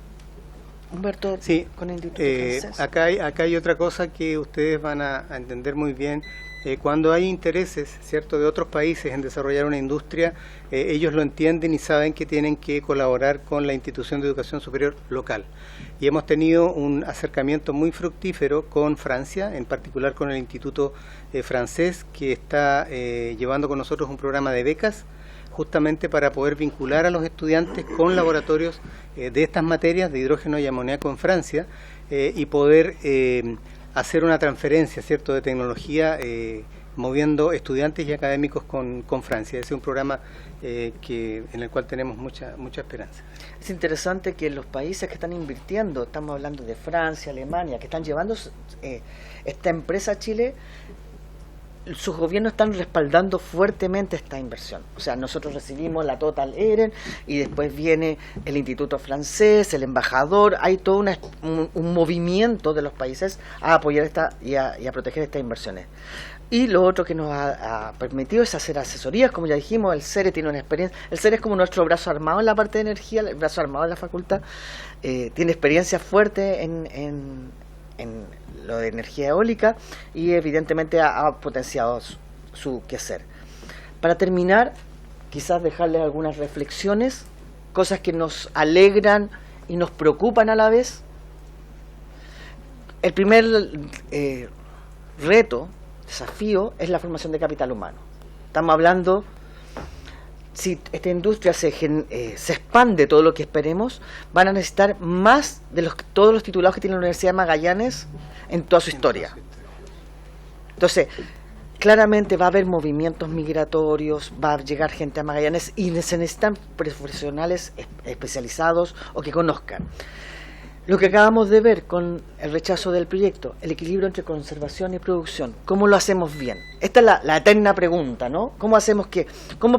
Humberto, sí, con el Instituto Francés. Acá hay otra cosa que ustedes van a entender muy bien. Cuando hay intereses, ¿cierto?, de otros países en desarrollar una industria, ellos lo entienden y saben que tienen que colaborar con la institución de educación superior local. Y hemos tenido un acercamiento muy fructífero con Francia, en particular con el Instituto Francés, que está llevando con nosotros un programa de becas, justamente para poder vincular a los estudiantes con laboratorios de estas materias de hidrógeno y amoníaco en Francia, y poder hacer una transferencia, ¿cierto?, de tecnología, moviendo estudiantes y académicos con Francia. Ese es un programa en el cual tenemos mucha esperanza. Es interesante que los países que están invirtiendo, estamos hablando de Francia, Alemania, que están llevando esta empresa a Chile, sus gobiernos están respaldando fuertemente esta inversión. O sea, nosotros recibimos la Total Eren y después viene el Instituto Francés, el embajador. Hay todo un movimiento de los países a apoyar y a proteger estas inversiones. Y lo otro que nos ha permitido es hacer asesorías, como ya dijimos. El CERE tiene una experiencia. El CERE es como nuestro brazo armado en la parte de energía, el brazo armado de la facultad. Tiene experiencia fuerte en lo de energía eólica y evidentemente ha potenciado su quehacer. Para terminar, quizás dejarles algunas reflexiones, cosas que nos alegran y nos preocupan a la vez. El primer desafío es la formación de capital humano. Estamos hablando, si esta industria se expande todo lo que esperemos, van a necesitar más de todos los titulados que tiene la Universidad de Magallanes en toda su historia. Entonces, claramente va a haber movimientos migratorios, va a llegar gente a Magallanes y se necesitan profesionales especializados o que conozcan. Lo que acabamos de ver con el rechazo del proyecto, el equilibrio entre conservación y producción, ¿cómo lo hacemos bien? Esta es la eterna pregunta, ¿no? ¿Cómo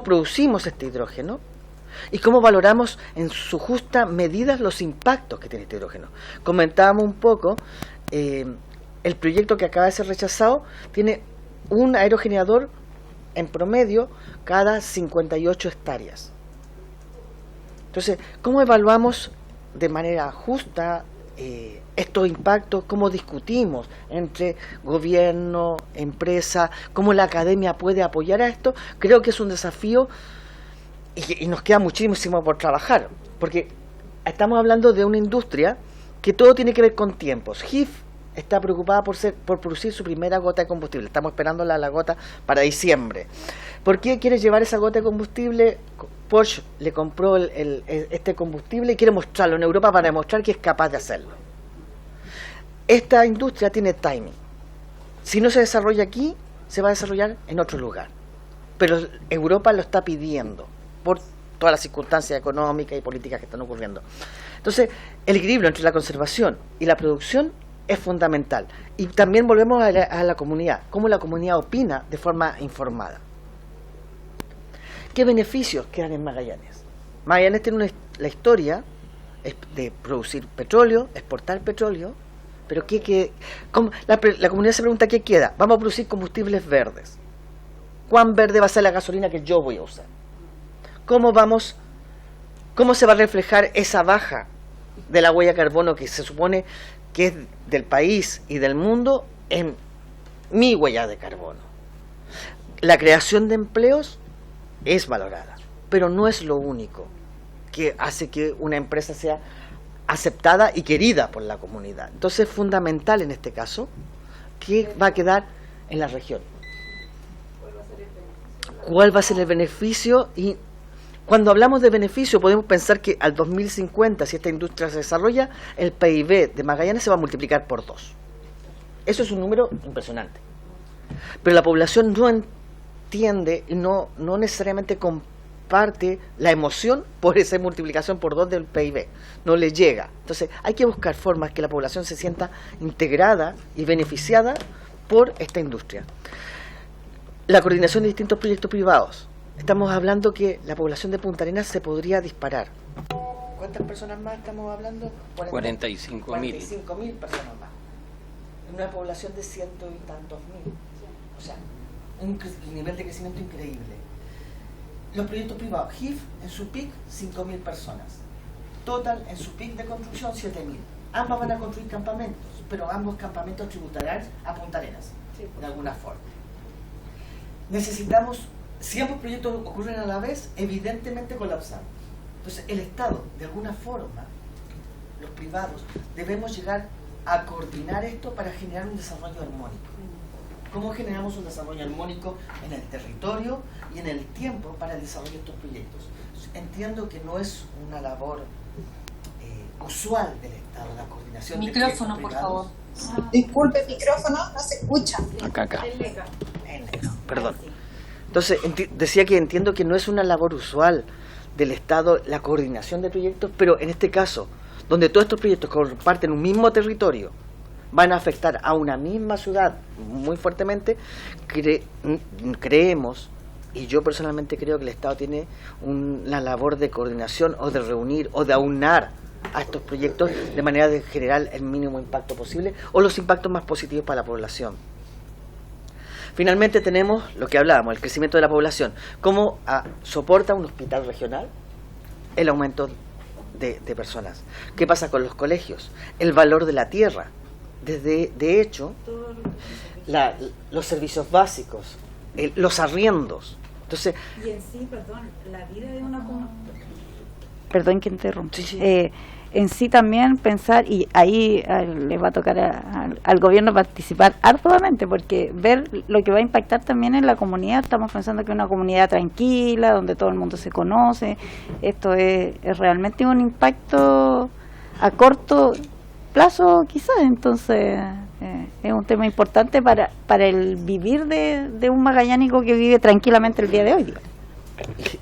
producimos este hidrógeno? Y cómo valoramos en su justa medida los impactos que tiene este hidrógeno. Comentábamos un poco, el proyecto que acaba de ser rechazado tiene un aerogenerador en promedio cada 58 hectáreas. Entonces, ¿cómo evaluamos de manera justa estos impactos? ¿Cómo discutimos entre gobierno, empresa? ¿Cómo la academia puede apoyar a esto? Creo que es un desafío y nos queda muchísimo por trabajar, porque estamos hablando de una industria que todo tiene que ver con tiempos. GIF está preocupada por producir su primera gota de combustible. Estamos esperando la gota para diciembre. ¿Por qué quiere llevar esa gota de combustible? Porsche le compró este combustible y quiere mostrarlo en Europa para demostrar que es capaz de hacerlo. Esta industria tiene timing. Si no se desarrolla aquí, se va a desarrollar en otro lugar. Pero Europa lo está pidiendo por todas las circunstancias económicas y políticas que están ocurriendo. Entonces, el equilibrio entre la conservación y la producción es fundamental. Y también volvemos a la comunidad, cómo la comunidad opina de forma informada. ¿Qué beneficios quedan en Magallanes? Magallanes tiene la historia de producir petróleo, exportar petróleo, pero la comunidad se pregunta qué queda. Vamos a producir combustibles verdes. ¿Cuán verde va a ser la gasolina que yo voy a usar? ¿Cómo se va a reflejar esa baja de la huella de carbono que se supone que es del país y del mundo en mi huella de carbono? La creación de empleos es valorada, pero no es lo único que hace que una empresa sea aceptada y querida por la comunidad. Entonces es fundamental en este caso que va a quedar en la región. ¿Cuál va a ser el beneficio? Y cuando hablamos de beneficio podemos pensar que al 2050, si esta industria se desarrolla, el PIB de Magallanes se va a multiplicar por 2. Eso es un número impresionante. Pero la población no entiende y no necesariamente comparte la emoción por esa multiplicación por 2 del PIB. No le llega. Entonces hay que buscar formas que la población se sienta integrada y beneficiada por esta industria. La coordinación de distintos proyectos privados. Estamos hablando que la población de Punta Arenas se podría disparar. ¿Cuántas personas más estamos hablando? 45.000. 45.000 personas más. En una población de ciento y tantos mil. O sea, un nivel de crecimiento increíble. Los proyectos privados. GIF en su pic, 5.000 personas. Total en su pic de construcción, 7.000. Ambas van a construir campamentos, pero ambos campamentos tributarán a Punta Arenas, de alguna forma. Necesitamos, si ambos proyectos ocurren a la vez, evidentemente colapsamos. Entonces el Estado, de alguna forma, los privados, debemos llegar a coordinar esto para generar un desarrollo armónico. ¿Cómo generamos un desarrollo armónico en el territorio y en el tiempo para el desarrollo de estos proyectos? Entiendo que no es una labor usual del Estado, la coordinación de micrófono, por favor. Disculpe, micrófono, no se escucha. Acá. Perdón. Entonces, decía que entiendo que no es una labor usual del Estado la coordinación de proyectos, pero en este caso, donde todos estos proyectos comparten un mismo territorio, van a afectar a una misma ciudad muy fuertemente, creemos, y yo personalmente creo que el Estado tiene una labor de coordinación o de reunir o de aunar a estos proyectos de manera de generar el mínimo impacto posible o los impactos más positivos para la población. Finalmente tenemos lo que hablábamos, el crecimiento de la población. ¿Cómo soporta un hospital regional el aumento de personas? ¿Qué pasa con los colegios? El valor de la tierra. De hecho, los servicios básicos, los arriendos. Entonces, y en sí, la vida de una comunidad. Perdón que interrumpa. Sí. En sí también pensar, y ahí le va a tocar al gobierno participar arduamente, porque ver lo que va a impactar también en la comunidad. Estamos pensando que es una comunidad tranquila, donde todo el mundo se conoce. Esto es realmente un impacto a corto plazo quizás, entonces Es un tema importante para el vivir de un magallánico que vive tranquilamente el día de hoy, digamos.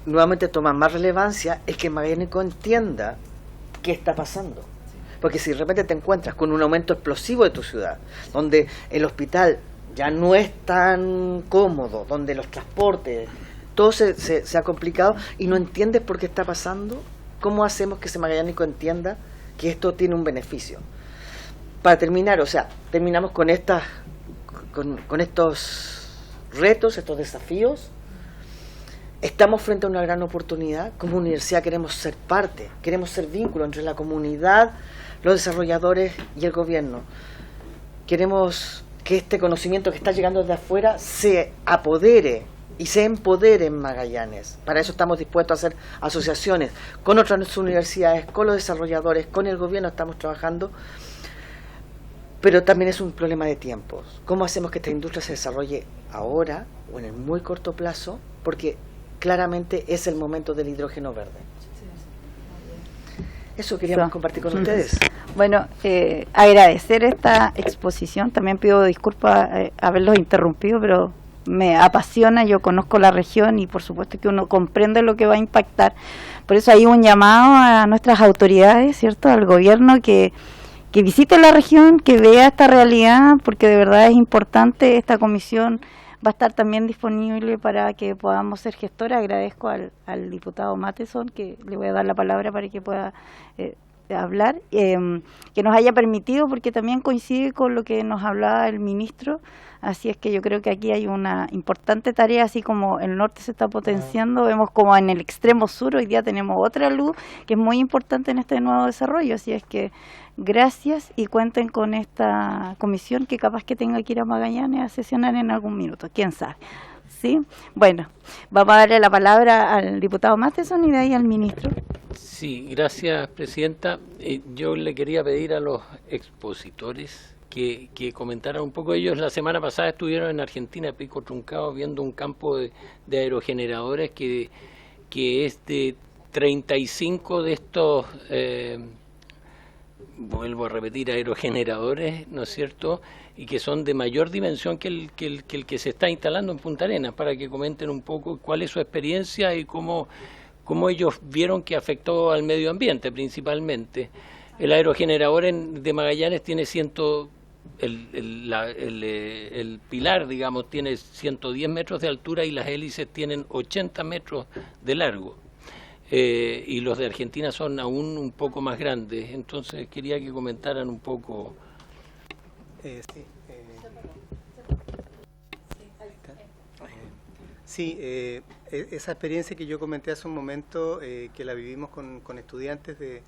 Nuevamente toma más relevancia el que el magallánico entienda qué está pasando. Porque si de repente te encuentras con un aumento explosivo de tu ciudad, donde el hospital ya no es tan cómodo, donde los transportes, todo se ha complicado y no entiendes por qué está pasando, ¿cómo hacemos que ese magallánico entienda que esto tiene un beneficio? Para terminar, o sea, terminamos con estos retos, estos desafíos. Estamos frente a una gran oportunidad. Como universidad queremos ser parte, queremos ser vínculo entre la comunidad, los desarrolladores y el gobierno. Queremos que este conocimiento que está llegando desde afuera se apodere y se empodere en Magallanes. Para eso estamos dispuestos a hacer asociaciones con otras universidades, con los desarrolladores, con el gobierno estamos trabajando. Pero también es un problema de tiempos. ¿Cómo hacemos que esta industria se desarrolle ahora o en el muy corto plazo? Porque claramente es el momento del hidrógeno verde. Eso queríamos compartir con ustedes. Bueno, agradecer esta exposición. También pido disculpas haberlos interrumpido, pero me apasiona. Yo conozco la región y por supuesto que uno comprende lo que va a impactar. Por eso hay un llamado a nuestras autoridades, ¿cierto? Al gobierno que visite la región, que vea esta realidad, porque de verdad es importante. Esta comisión va a estar también disponible para que podamos ser gestores. Agradezco al diputado Matheson, que le voy a dar la palabra para que pueda hablar, que nos haya permitido, porque también coincide con lo que nos hablaba el ministro. Así es que yo creo que aquí hay una importante tarea, así como el norte se está potenciando, vemos como en el extremo sur hoy día tenemos otra luz que es muy importante en este nuevo desarrollo. Así es que gracias y cuenten con esta comisión que capaz que tenga que ir a Magallanes a sesionar en algún minuto, quién sabe. ¿Sí? Bueno, vamos a darle la palabra al diputado Matheson y de ahí al ministro. Sí, gracias, presidenta. Yo le quería pedir a los expositores que comentaran un poco. Ellos la semana pasada estuvieron en Argentina, Pico Truncado, viendo un campo de aerogeneradores que es de 35 de estos, vuelvo a repetir, aerogeneradores, ¿no es cierto?, y que son de mayor dimensión que el que se está instalando en Punta Arenas, para que comenten un poco cuál es su experiencia y cómo ellos vieron que afectó al medio ambiente principalmente. El aerogenerador de Magallanes tiene el pilar, digamos, tiene 110 metros de altura y las hélices tienen 80 metros de largo. Y los de Argentina son aún un poco más grandes. Entonces quería que comentaran un poco. Esa experiencia que yo comenté hace un momento, que la vivimos con estudiantes de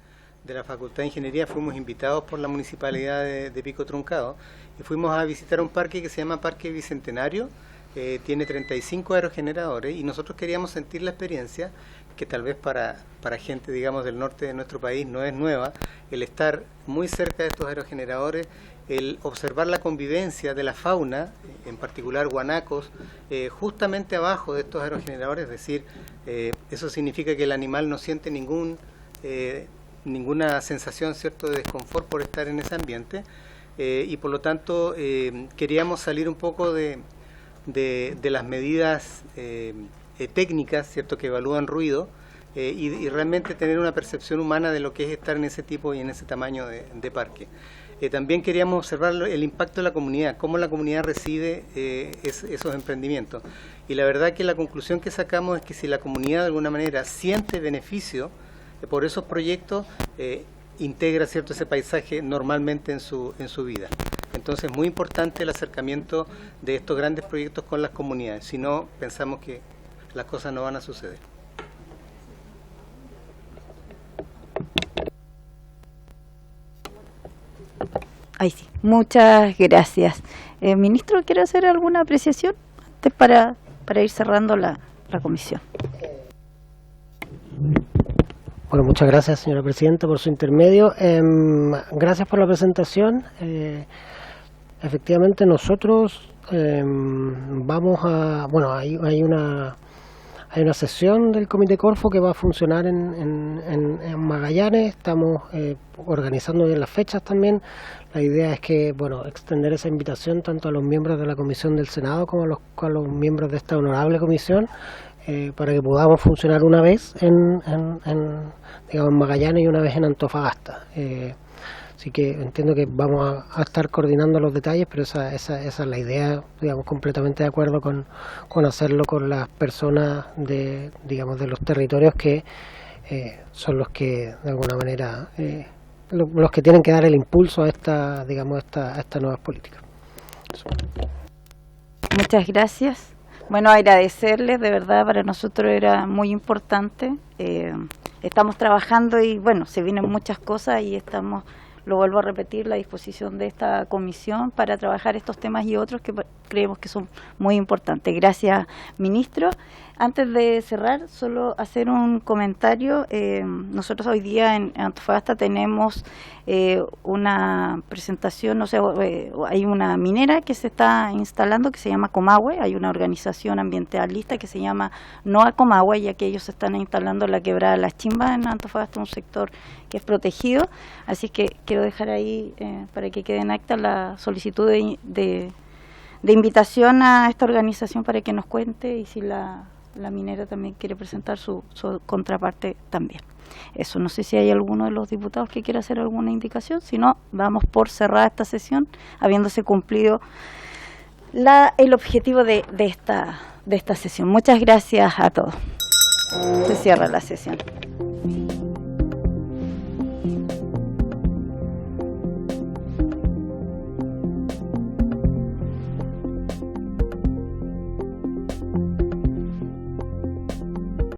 la Facultad de Ingeniería, fuimos invitados por la Municipalidad de Pico Truncado y fuimos a visitar un parque que se llama Parque Bicentenario. Tiene 35 aerogeneradores y nosotros queríamos sentir la experiencia, que tal vez para gente, digamos, del norte de nuestro país no es nueva, el estar muy cerca de estos aerogeneradores, el observar la convivencia de la fauna, en particular guanacos, justamente abajo de estos aerogeneradores. Es decir, eso significa que el animal no siente ninguna sensación, ¿cierto?, de desconfort por estar en ese ambiente, y por lo tanto queríamos salir un poco de las medidas técnicas, ¿cierto?, que evalúan ruido, y realmente tener una percepción humana de lo que es estar en ese tipo y en ese tamaño de parque. También queríamos observar el impacto de la comunidad, cómo la comunidad recibe esos emprendimientos. Y la verdad que la conclusión que sacamos es que si la comunidad de alguna manera siente beneficio por esos proyectos, integra, ¿cierto?, ese paisaje normalmente en su vida. Entonces es muy importante el acercamiento de estos grandes proyectos con las comunidades, si no pensamos que las cosas no van a suceder. Ay, sí. Muchas gracias. Ministro, ¿quiere hacer alguna apreciación antes para ir cerrando la comisión? Bueno, muchas gracias, señora presidenta, por su intermedio. Gracias por la presentación. Efectivamente, nosotros vamos a... Bueno, hay una sesión del Comité Corfo que va a funcionar en Magallanes, estamos organizando bien las fechas también. La idea es que, bueno, extender esa invitación tanto a los miembros de la Comisión del Senado como a los miembros de esta honorable comisión, para que podamos funcionar una vez digamos, en Magallanes y una vez en Antofagasta. Así que entiendo que vamos a estar coordinando los detalles, pero esa es la idea, digamos, completamente de acuerdo con hacerlo con las personas de los territorios que son los que, de alguna manera, los que tienen que dar el impulso a estas nuevas políticas. Eso. Muchas gracias. Bueno, agradecerles, de verdad, para nosotros era muy importante. Estamos trabajando y, bueno, se vienen muchas cosas y estamos, lo vuelvo a repetir, la disposición de esta comisión para trabajar estos temas y otros que creemos que son muy importantes. Gracias, ministro. Antes de cerrar, solo hacer un comentario. Nosotros hoy día en Antofagasta tenemos una presentación, hay una minera que se está instalando que se llama Comahue, hay una organización ambientalista que se llama NOA Comahue, ya que ellos se están instalando en la quebrada Las Chimbas en Antofagasta, un sector que es protegido, así que quiero dejar ahí para que quede en acta la solicitud de invitación a esta organización para que nos cuente y si la minera también quiere presentar su contraparte también. Eso, no sé si hay alguno de los diputados que quiera hacer alguna indicación, si no, vamos por cerrada esta sesión, habiéndose cumplido el objetivo de esta sesión. Muchas gracias a todos. Se cierra la sesión.